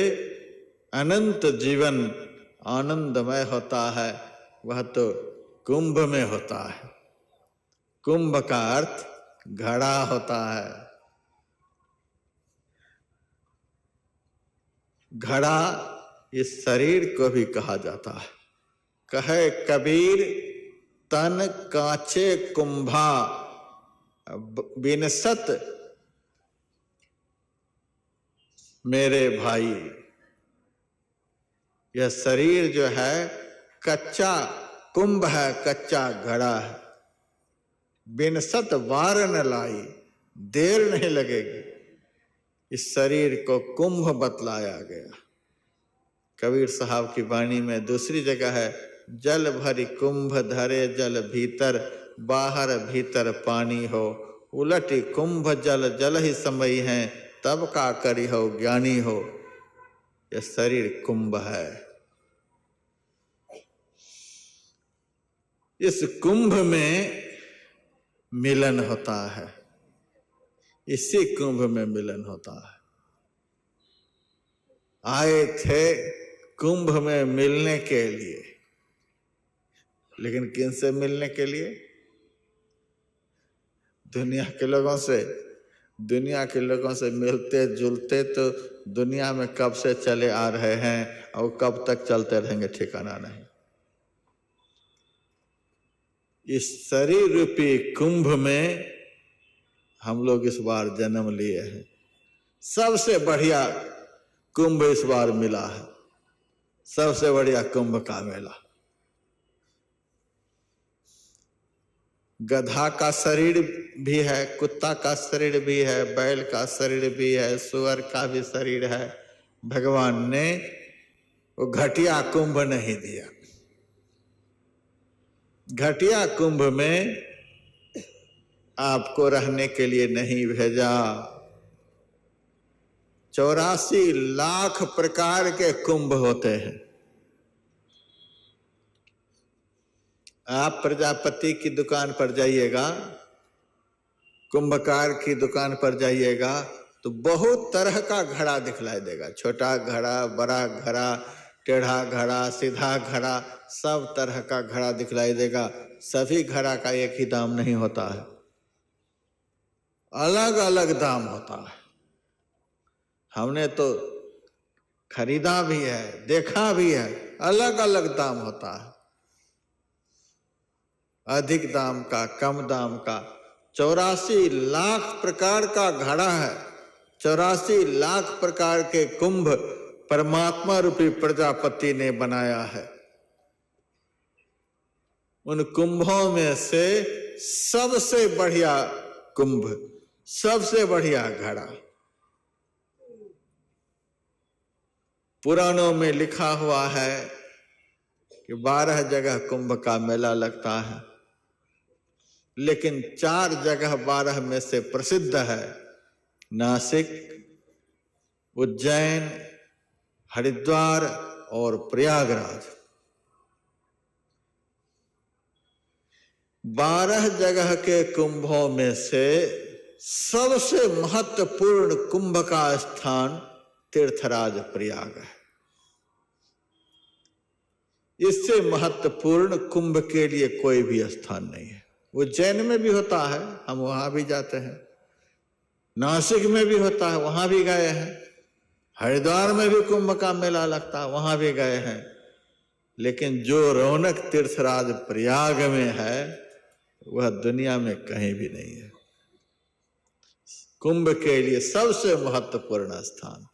अनंत जीवन आनंदमय होता है, वह तो कुंभ में होता है। कुंभ का अर्थ घड़ा होता है। घड़ा इस शरीर को भी कहा जाता है। कहे कबीर तन कांचे कुंभा बिनसत मेरे भाई। यह शरीर जो है कच्चा कुंभ है, कच्चा घड़ा है। बिनसत वार न लाई, देर नहीं लगेगी। इस शरीर को कुंभ बतलाया गया। कबीर साहब की वाणी में दूसरी जगह है, जल भरी कुंभ धरे जल भीतर, बाहर भीतर पानी हो, उलटी कुंभ जल जल ही समय है, तब का करी हो ज्ञानी हो। यह शरीर कुंभ है। इस कुंभ में मिलन होता है, इसी कुंभ में मिलन होता है। आए थे कुंभ में मिलने के लिए, लेकिन किन से मिलने के लिए? दुनिया के लोगों से मिलते जुलते तो दुनिया में कब से चले आ रहे हैं और कब तक चलते रहेंगे ठिकाना नहीं। इस शरीर रूपी कुंभ में हम लोग इस बार जन्म लिए हैं। सबसे बढ़िया कुंभ इस बार मिला है, सबसे बढ़िया कुंभ का मेला। गधा का शरीर भी है, कुत्ता का शरीर भी है, बैल का शरीर भी है, सुअर का भी शरीर है। भगवान ने वो घटिया कुंभ नहीं दिया। घटिया कुंभ में आपको रहने के लिए नहीं भेजा। 84 लाख प्रकार के कुंभ होते हैं। आप प्रजापति की दुकान पर जाइएगा, कुंभकार की दुकान पर जाइएगा तो बहुत तरह का घड़ा दिखलाई देगा। छोटा घड़ा, बड़ा घड़ा, टेढ़ा घड़ा, सीधा घड़ा, सब तरह का घड़ा दिखलाई देगा। सभी घड़ा का एक ही दाम नहीं होता है, अलग अलग दाम होता है। हमने तो खरीदा भी है, देखा भी है, अलग अलग दाम होता है। अधिक दाम का, कम दाम का। 84 लाख प्रकार का घड़ा है। 84 लाख प्रकार के कुंभ परमात्मा रूपी प्रजापति ने बनाया है। उन कुंभों में से सबसे बढ़िया कुंभ, सबसे बढ़िया घड़ा। पुराणों में लिखा हुआ है कि 12 जगह कुंभ का मेला लगता है, लेकिन 4 जगह 12 में से प्रसिद्ध है। नासिक, उज्जैन, हरिद्वार और प्रयागराज। 12 जगह के कुंभों में से सबसे महत्वपूर्ण कुंभ का स्थान तीर्थराज प्रयाग है। इससे महत्वपूर्ण कुंभ के लिए कोई भी स्थान नहीं है। उज्जैन में भी होता है, हम वहां भी जाते हैं। नासिक में भी होता है, वहां भी गए हैं। हरिद्वार में भी कुंभ का मेला लगता है, वहां भी गए हैं। लेकिन जो रौनक तीर्थराज प्रयाग में है वह दुनिया में कहीं भी नहीं है। कुंभ के लिए सबसे महत्वपूर्ण स्थान,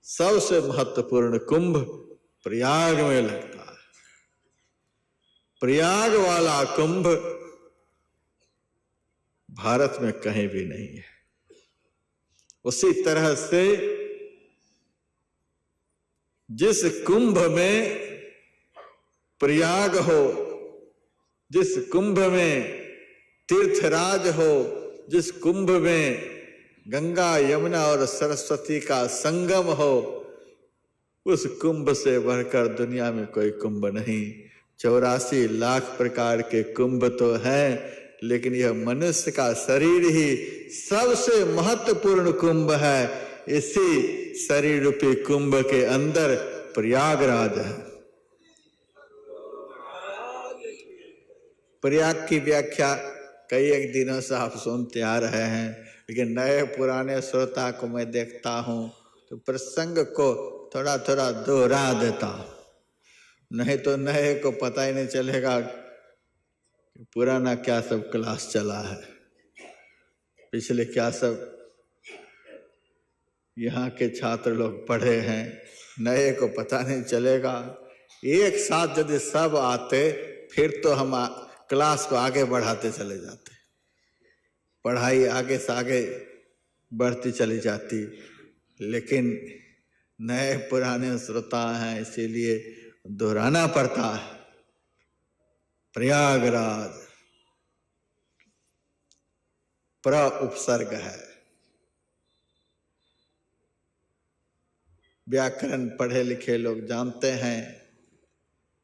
सबसे महत्वपूर्ण कुंभ प्रयाग में लगता है। प्रयाग वाला कुंभ भारत में कहीं भी नहीं है। उसी तरह से जिस कुंभ में प्रयाग हो, जिस कुंभ में तीर्थराज हो, जिस कुंभ में गंगा, यमुना और सरस्वती का संगम हो, उस कुंभ से बढ़कर दुनिया में कोई कुंभ नहीं। 84 लाख प्रकार के कुंभ तो हैं, लेकिन यह मनुष्य का शरीर ही सबसे महत्वपूर्ण कुंभ है। इसी शरीर रूपी कुंभ के अंदर प्रयागराज है। प्रयाग की व्याख्या कई एक दिनों से आप सुनते आ रहे हैं, लेकिन नए पुराने श्रोता को मैं देखता हूं तो प्रसंग को थोड़ा थोड़ा दोहरा देता हूं, नहीं तो नए को पता ही नहीं चलेगा कि पुराना क्या सब क्लास चला है, पिछले क्या सब यहाँ के छात्र लोग पढ़े हैं। नए को पता नहीं चलेगा। एक साथ यदि सब आते फिर तो हम क्लास को आगे बढ़ाते चले जाते, पढ़ाई आगे से आगे बढ़ती चली जाती। लेकिन नए पुराने श्रोता हैं, इसीलिए दोहराना पड़ता है। प्रयागराज प्र उपसर्ग है। व्याकरण पढ़े लिखे लोग जानते हैं।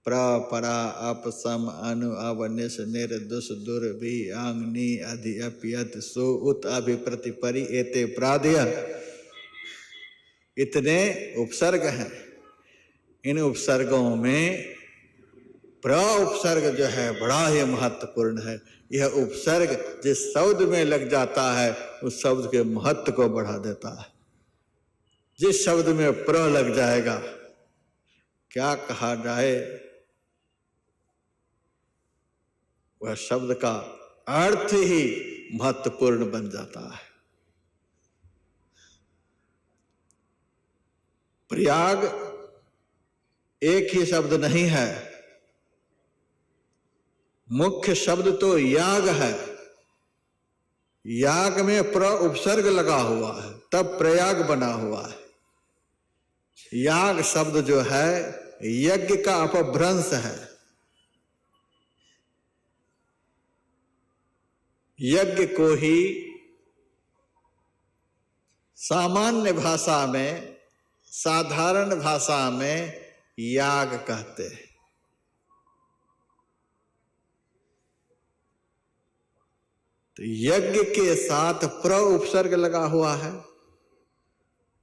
प्र, परा, अप, सम, अनु, अव, निस, निर, दुस, दुर, भी, आंग, नी, अधि, अपियत, सु, उत, अभि, प्रति, परि, एते, प्रादय। इतने उपसर्ग हैं। इन उपसर्गों में प्र उपसर्ग जो है बड़ा ही महत्वपूर्ण है। यह उपसर्ग जिस शब्द में लग जाता है उस शब्द के महत्व को बढ़ा देता है। जिस शब्द में प्र लग जाएगा, क्या कहा जाए, वह शब्द का अर्थ ही महत्वपूर्ण बन जाता है। प्रयाग एक ही शब्द नहीं है, मुख्य शब्द तो याग है। याग में प्र उपसर्ग लगा हुआ है, तब प्रयाग बना हुआ है। याग शब्द जो है यज्ञ का अपभ्रंश है। यज्ञ को ही सामान्य भाषा में, साधारण भाषा में याग कहते हैं। तो यज्ञ के साथ प्र उपसर्ग लगा हुआ है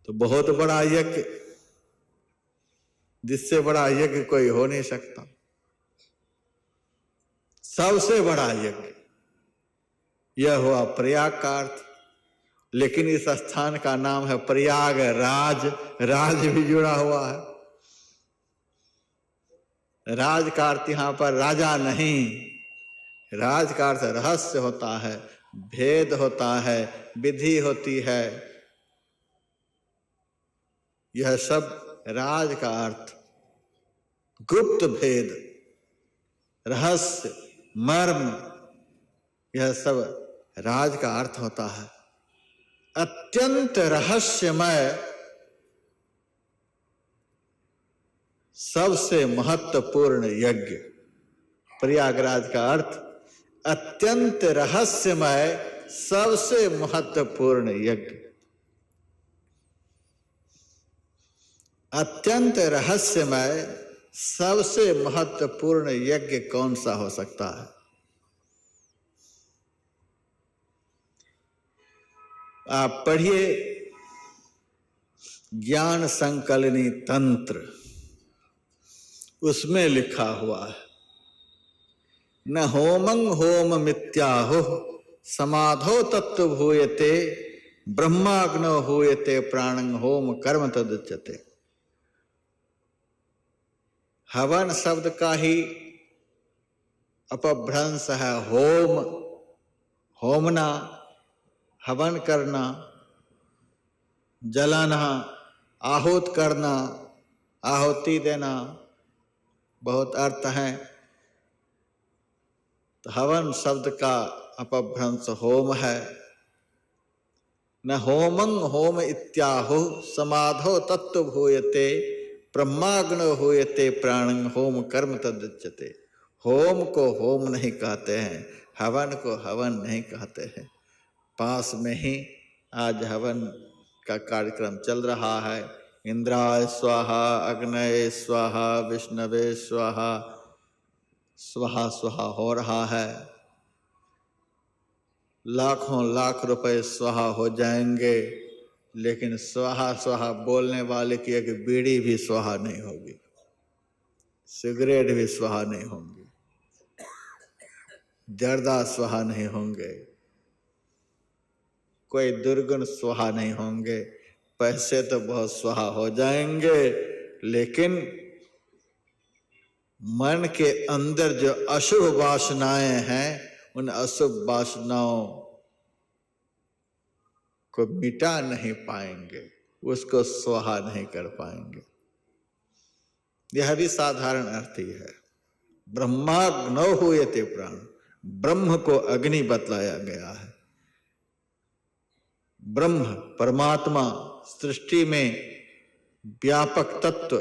तो बहुत बड़ा यज्ञ, जिससे बड़ा यज्ञ कोई हो नहीं सकता। सबसे बड़ा यज्ञ यह हुआ प्रयाग का अर्थ। लेकिन इस स्थान का नाम है प्रयाग राज, राज भी जुड़ा हुआ है। राज का अर्थ यहां पर राजा नहीं, राज का अर्थ रहस्य होता है, भेद होता है, विधि होती है। यह सब राज का अर्थ, गुप्त भेद, रहस्य, मर्म, यह सब राज का अर्थ होता है। अत्यंत रहस्यमय, सबसे महत्वपूर्ण यज्ञ। प्रयागराज का अर्थ अत्यंत रहस्यमय, सबसे महत्वपूर्ण यज्ञ। अत्यंत रहस्यमय सबसे महत्वपूर्ण यज्ञ कौन सा हो सकता है? आप पढ़िए ज्ञान संकलनी तंत्र, उसमें लिखा हुआ है, न होमं होम मित्याहो समाधो तत्व भूयते ब्रह्माग्नो हूयते प्राणं होम कर्म तदुच्यते। हवन शब्द का ही अपभ्रंश है होम, होमना, हवन करना, जलाना, आहुत करना, आहुति देना, बहुत अर्थ है। तो हवन शब्द का अपभ्रंश होम है। न होमं होम इत्याहु समाधो तत्व भूयते ब्रह्माग्नो हूयते प्राणं होम कर्म तदुच्यते। होम को होम नहीं कहते हैं, हवन को हवन नहीं कहते हैं। पास में ही आज हवन का कार्यक्रम चल रहा है। इंद्राय स्वाहा, अग्नये स्वाहा, विष्णवे स्वाहा, स्वाहा स्वाहा हो रहा है। लाखों लाख रुपए स्वाहा हो जाएंगे, लेकिन स्वाहा स्वाहा बोलने वाले की एक बीड़ी भी स्वाहा नहीं होगी, सिगरेट भी स्वाहा नहीं होंगी, जर्दा स्वाहा नहीं होंगे, कोई दुर्गुण स्वाहा नहीं होंगे। पैसे तो बहुत स्वाहा हो जाएंगे, लेकिन मन के अंदर जो अशुभ वासनाएं हैं, उन अशुभ वासनाओं को मिटा नहीं पाएंगे, उसको स्वाहा नहीं कर पाएंगे। यह भी साधारण अर्थ ही है। ब्रह्माग्नो हूयते प्राण, ब्रह्म को अग्नि बतलाया गया है। ब्रह्म परमात्मा सृष्टि में व्यापक तत्व,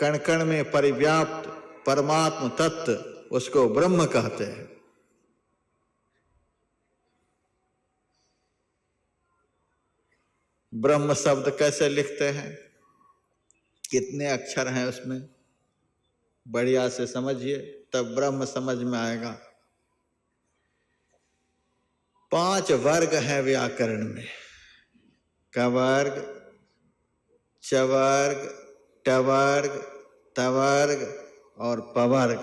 कण कण में परिव्याप्त परमात्म तत्व, उसको ब्रह्म कहते हैं। ब्रह्म शब्द कैसे लिखते हैं, कितने अक्षर हैं उसमें, बढ़िया से समझिए तब ब्रह्म समझ में आएगा। 5 वर्ग हैं व्याकरण में, कवर्ग, चवर्ग, टवर्ग, तवर्ग और पवर्ग।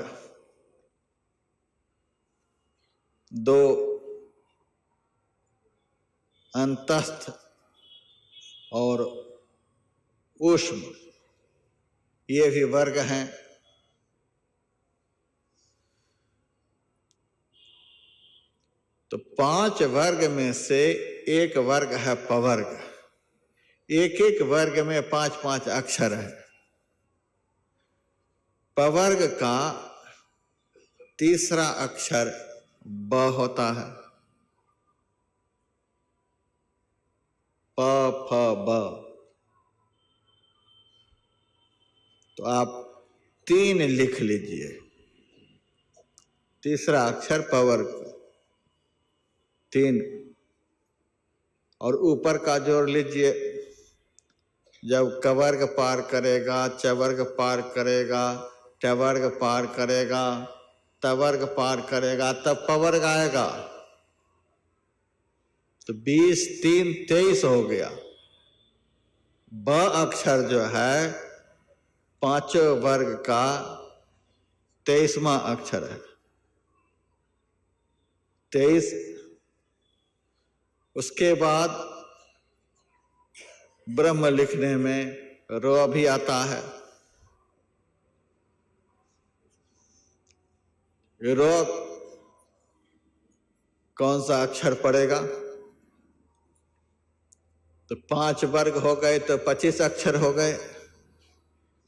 दो अंतस्थ और ऊष्म, ये भी वर्ग हैं। तो 5 वर्ग में से एक वर्ग है पवर्ग। एक एक वर्ग में 5-5 अक्षर है। पवर्ग का तीसरा अक्षर ब होता है। प फ ब। तो आप 3 लिख लीजिए। तीसरा अक्षर पवर्ग का 3, और ऊपर का जोड़ लीजिए। जब कवर्ग पार करेगा, चवर्ग पार करेगा, टवर्ग पार करेगा, तवर्ग पार करेगा, तब पवर्ग आएगा। तो 20, 3, 23 हो गया। ब अक्षर जो है 5 वर्ग का 23वां अक्षर है। 23। उसके बाद ब्रह्म लिखने में रो भी आता है। रो कौन सा अक्षर पड़ेगा? तो 5 वर्ग हो गए तो 25 अक्षर हो गए।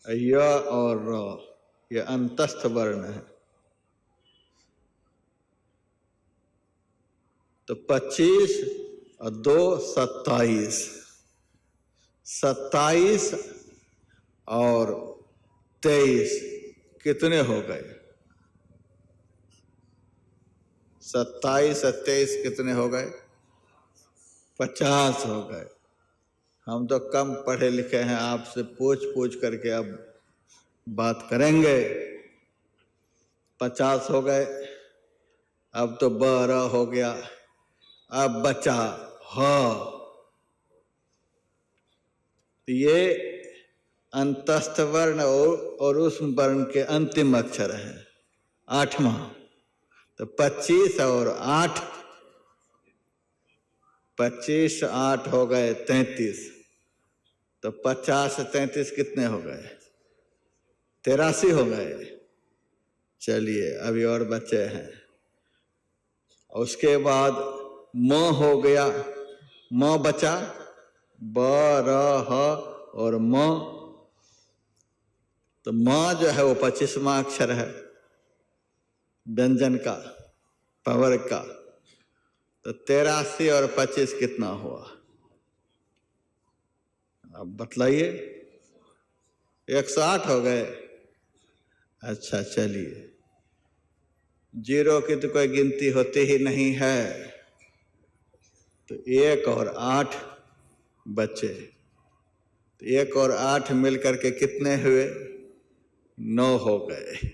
य और र, ये अंतस्थ वर्ण है। तो 25 और 2 27। 27 और 23 कितने हो गए? 27 और 23 कितने हो गए? 50 हो गए। हम तो कम पढ़े लिखे हैं, आपसे पूछ पूछ करके अब बात करेंगे। 50 हो गए। अब तो ब र हो गया। अब बचा ह। ये अंतस्थ वर्ण और उस वर्ण के अंतिम अक्षर है, 8वां। तो 25 और 8, 25, 8 हो गए 33। तो 50 33 कितने हो गए? 83 हो गए। चलिए अभी और बचे हैं। उसके बाद म हो गया। म बचा, ब र ह और म। तो म जो है वो 25वां अक्षर है व्यंजन का, पवर्ग का। तो 83 और 25 कितना हुआ? अब बतलाइए। 108 हो गए। अच्छा चलिए, 0 की तो कोई गिनती होती ही नहीं है। तो 1 और 8 बचे। तो 1 और 8 मिलकर के कितने हुए? 9 हो गए।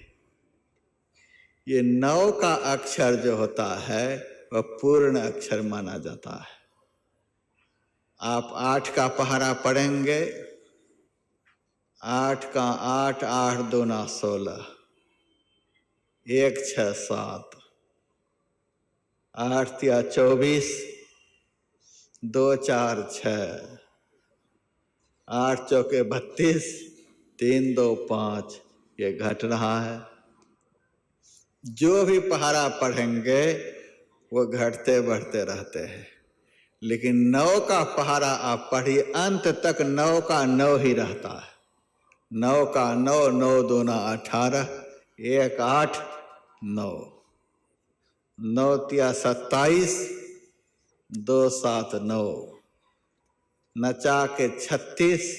ये 9 का अक्षर जो होता है वह पूर्ण अक्षर माना जाता है। आप 8 का पहाड़ा पढ़ेंगे। 8 का 8, 8 दूना 16, 1 6 7, 8 तिया 24, 2 4 6, 8 चौके 32, 3 2 5। ये घट रहा है। जो भी पहाड़ा पढ़ेंगे वो घटते बढ़ते रहते हैं। लेकिन 9 का पहाड़ा आप पढ़िए, अंत तक 9 का 9 ही रहता है। 9 का 9, 9 दूना 18, 1 8 9, 9 तिया 27, 2 7 9, नचा के 36,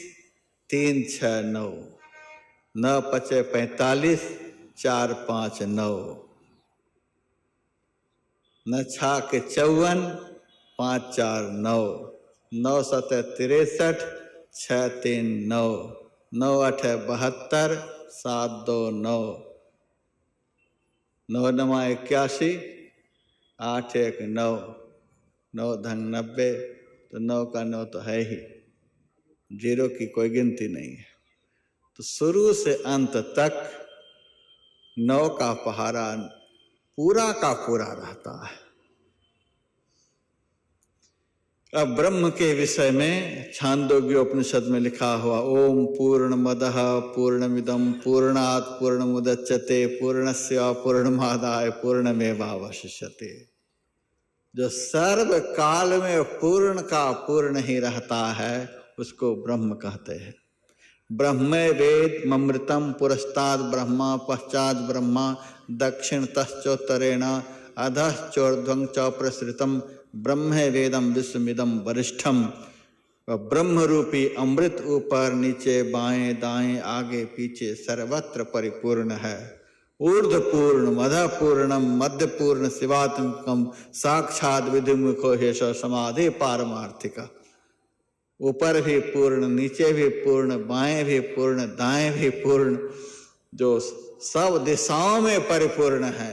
3 6 9, 9 पचे 45, 4 5 9, नछा के 54, 5 4 9, 9 7 63, 6 3 9, 9 8 72, 7 2 9, 9 9 81, 8 1 9, 9 धन 90। तो 9 का 9 तो है ही, 0 की कोई गिनती नहीं है। तो शुरू से अंत तक 9 का पहाड़ा पूरा का पूरा रहता है। अब ब्रह्म के विषय में छांदोग्य उपनिषद में लिखा हुआ ओम पूर्णमदः पूर्णमिदं पूर्णात् पूर्णमुदच्यते पूर्णस्य पूर्णमादाय पूर्णमेवावशिष्यते। जो सर्व काल में पूर्ण का पूर्ण ही रहता है उसको ब्रह्म कहते हैं। ब्रह्मे वेद ममृतम पुरस्ताद ब्रह्मा पश्चात ब्रह्मा दक्षिणतश्चोत्तरेण अधश्चोर्ध्वं च प्रसृतम ब्रह्मे वेदम विश्वमिदम वरिष्ठम। ब्रह्म रूपी अमृत ऊपर नीचे बाएं दाएं आगे पीछे सर्वत्र परिपूर्ण है। ऊर्ध्व पूर्ण मध्य पूर्णम मध्य पूर्ण शिवात्मकम साक्षात विधिमुखो हेश समाधि पारमार्थिका। ऊपर भी पूर्ण नीचे भी पूर्ण बाएं भी पूर्ण दाएं भी पूर्ण, जो सब दिशाओं में परिपूर्ण है,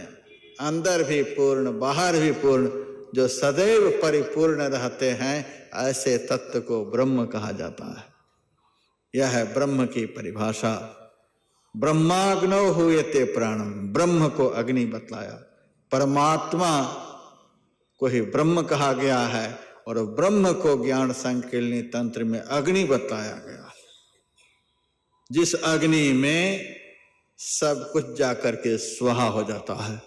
अंदर भी पूर्ण बाहर भी पूर्ण, जो सदैव परिपूर्ण रहते हैं, ऐसे तत्व को ब्रह्म कहा जाता है। यह है ब्रह्म की परिभाषा। ब्रह्माग्नो हुयते प्राणम, ब्रह्म को अग्नि बतलाया। परमात्मा को ही ब्रह्म कहा गया है और ब्रह्म को ज्ञान संकीर्णी तंत्र में अग्नि बताया गया, जिस अग्नि में सब कुछ जाकर के स्वाहा हो जाता है।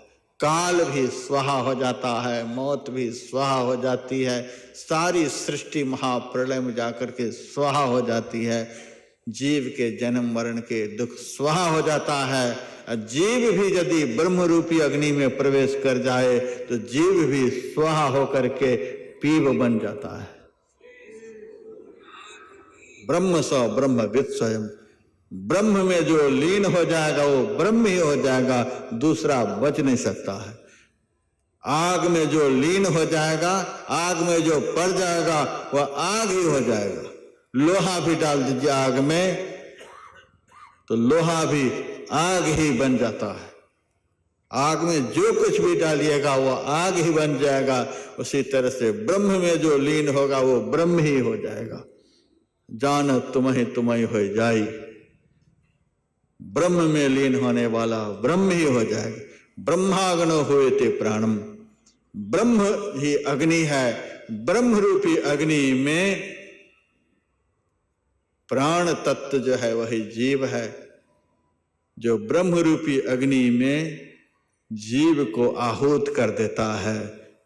काल भी स्वाहा हो जाता है, मौत भी स्वाहा हो जाती है, सारी सृष्टि महाप्रलय में जाकर के स्वाहा हो जाती है। जीव के जन्म मरण के दुख स्वाहा हो जाता है। जीव भी यदि ब्रह्म रूपी अग्नि में प्रवेश कर जाए तो जीव भी स्वाहा होकर के पीव बन जाता है। ब्रह्म स ब्रह्मविद स्वयं, ब्रह्म में जो लीन हो जाएगा वो ब्रह्म ही हो जाएगा, दूसरा बच नहीं सकता है। आग में जो लीन हो जाएगा, आग में जो पड़ जाएगा वह आग ही हो जाएगा। लोहा भी डाल दीजिए आग में तो लोहा भी आग ही बन जाता है। आग में जो कुछ भी डालिएगा वो आग ही बन जाएगा। उसी तरह से ब्रह्म में जो लीन होगा वो ब्रह्म ही हो जाएगा। जान तुम्हें तुम्हें हो जाई, ब्रह्म में लीन होने वाला ब्रह्म ही हो जाएगा। ब्रह्माग्नो होते प्राणम, ब्रह्म ही अग्नि है। ब्रह्म रूपी अग्नि में प्राण तत्व जो है वही जीव है, जो ब्रह्म रूपी अग्नि में जीव को आहूत कर देता है,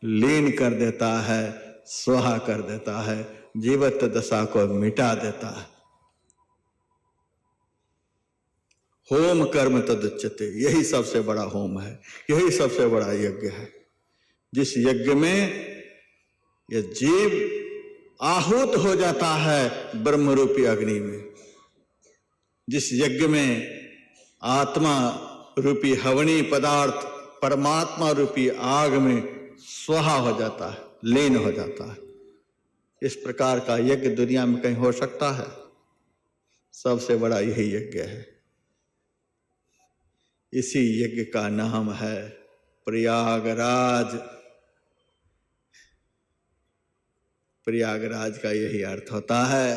लीन कर देता है, स्वाहा कर देता है, जीवत दशा को मिटा देता है। होम कर्म तदुच्यते, यही सबसे बड़ा होम है, यही सबसे बड़ा यज्ञ है। जिस यज्ञ में यह जीव आहूत हो जाता है ब्रह्म रूपी अग्नि में, जिस यज्ञ में आत्मा रूपी हवनी पदार्थ परमात्मा रूपी आग में स्वाहा हो जाता है, लीन हो जाता है। इस प्रकार का यज्ञ दुनिया में कहीं हो सकता है? सबसे बड़ा यही यज्ञ है। इसी यज्ञ का नाम है प्रयागराज। प्रयागराज का यही अर्थ होता है।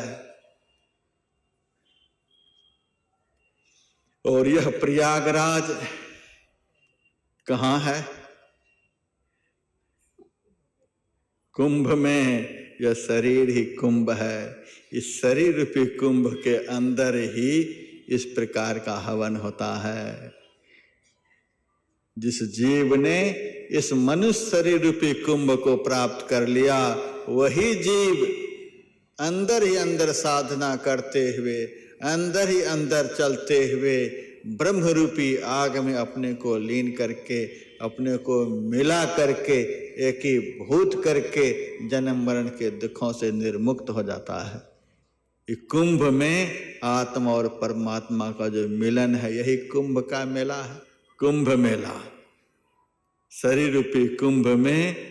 और यह प्रयागराज कहाँ है? कुंभ में। यह शरीर ही कुंभ है। इस शरीर रूपी कुंभ के अंदर ही इस प्रकार का हवन होता है। जिस जीव ने इस मनुष्य शरीर रूपी कुंभ को प्राप्त कर लिया, वही जीव अंदर ही अंदर साधना करते हुए, अंदर ही अंदर चलते हुए ब्रह्म रूपी आग में अपने को लीन करके, अपने को मिला करके, एकीभूत करके जन्म मरण के दुखों से निर्मुक्त हो जाता है। ये कुंभ में आत्मा और परमात्मा का जो मिलन है, यही कुंभ का मेला है। कुंभ मेला, शरीर रूपी कुंभ में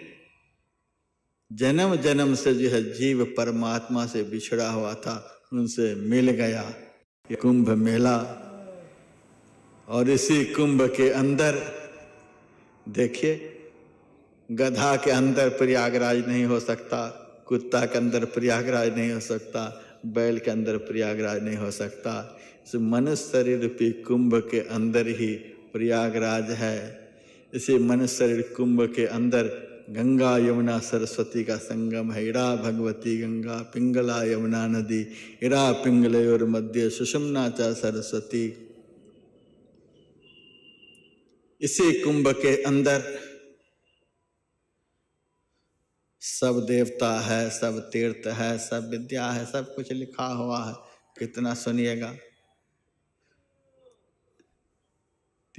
जन्म जन्म से जो है जीव परमात्मा से बिछड़ा हुआ था, उनसे मिल गया, ये कुंभ मेला। और इसी कुंभ के अंदर देखिए, गधा के अंदर प्रयागराज नहीं हो सकता, कुत्ता के अंदर प्रयागराज नहीं हो सकता, बैल के अंदर प्रयागराज नहीं हो सकता। इस मनुष्य शरीर रूपी कुंभ के अंदर ही प्रयागराज है। इसी मनुष्य शरीर कुंभ के अंदर गंगा यमुना सरस्वती का संगम है। इड़ा भगवती गंगा पिंगला यमुना नदी, इड़ा पिंगलयोर मध्य सुषुम्ना च सरस्वती। इसी कुंभ के अंदर सब देवता है, सब तीर्थ है, सब विद्या है, सब कुछ लिखा हुआ है। कितना सुनिएगा।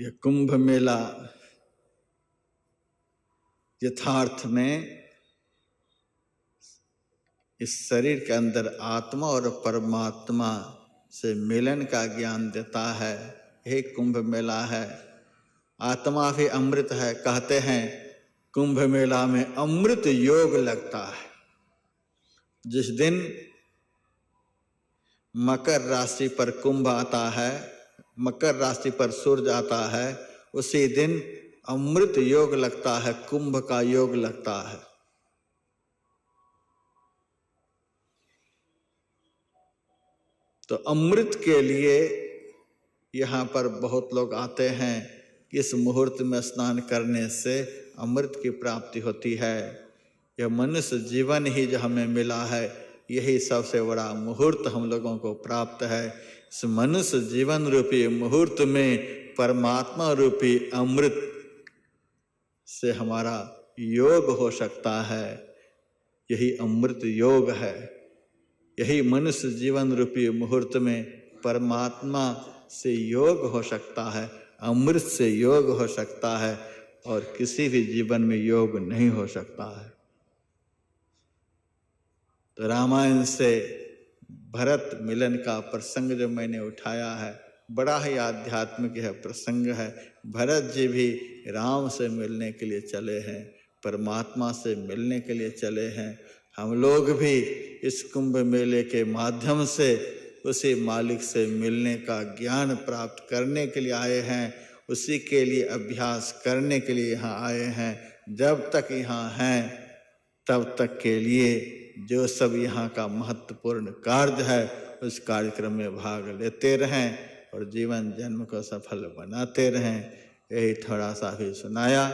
ये कुंभ मेला यथार्थ में इस शरीर के अंदर आत्मा और परमात्मा से मिलन का ज्ञान देता है। यही कुंभ मेला है। आत्मा भी अमृत है। कहते हैं कुंभ मेला में अमृत योग लगता है। जिस दिन मकर राशि पर कुंभ आता है, मकर राशि पर सूर्य आता है, उसी दिन अमृत योग लगता है, कुंभ का योग लगता है। तो अमृत के लिए यहाँ पर बहुत लोग आते हैं। इस मुहूर्त में स्नान करने से अमृत की प्राप्ति होती है। यह मनुष्य जीवन ही जो हमें मिला है, यही सबसे बड़ा मुहूर्त हम लोगों को प्राप्त है। इस मनुष्य जीवन रूपी मुहूर्त में परमात्मा रूपी अमृत से हमारा योग हो सकता है। यही अमृत योग है। यही मनुष्य जीवन रूपी मुहूर्त में परमात्मा से योग हो सकता है, अमृत से योग हो सकता है, और किसी भी जीवन में योग नहीं हो सकता है। तो रामायण से भरत मिलन का प्रसंग जो मैंने उठाया है, बड़ा ही आध्यात्मिक है प्रसंग है। भरत जी भी राम से मिलने के लिए चले हैं, परमात्मा से मिलने के लिए चले हैं। हम लोग भी इस कुंभ मेले के माध्यम से उसी मालिक से मिलने का ज्ञान प्राप्त करने के लिए आए हैं, उसी के लिए अभ्यास करने के लिए यहाँ आए हैं। जब तक यहाँ हैं तब तक के लिए जो सब यहाँ का महत्वपूर्ण कार्य है, उस कार्यक्रम में भाग लेते रहें और जीवन जन्म को सफल बनाते रहें। यही थोड़ा सा भी सुनाया।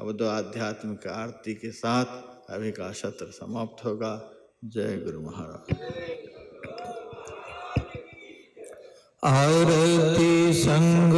अब दो आध्यात्मिक आरती के साथ अभी का सत्र समाप्त होगा। जय गुरु महाराज। आरती संग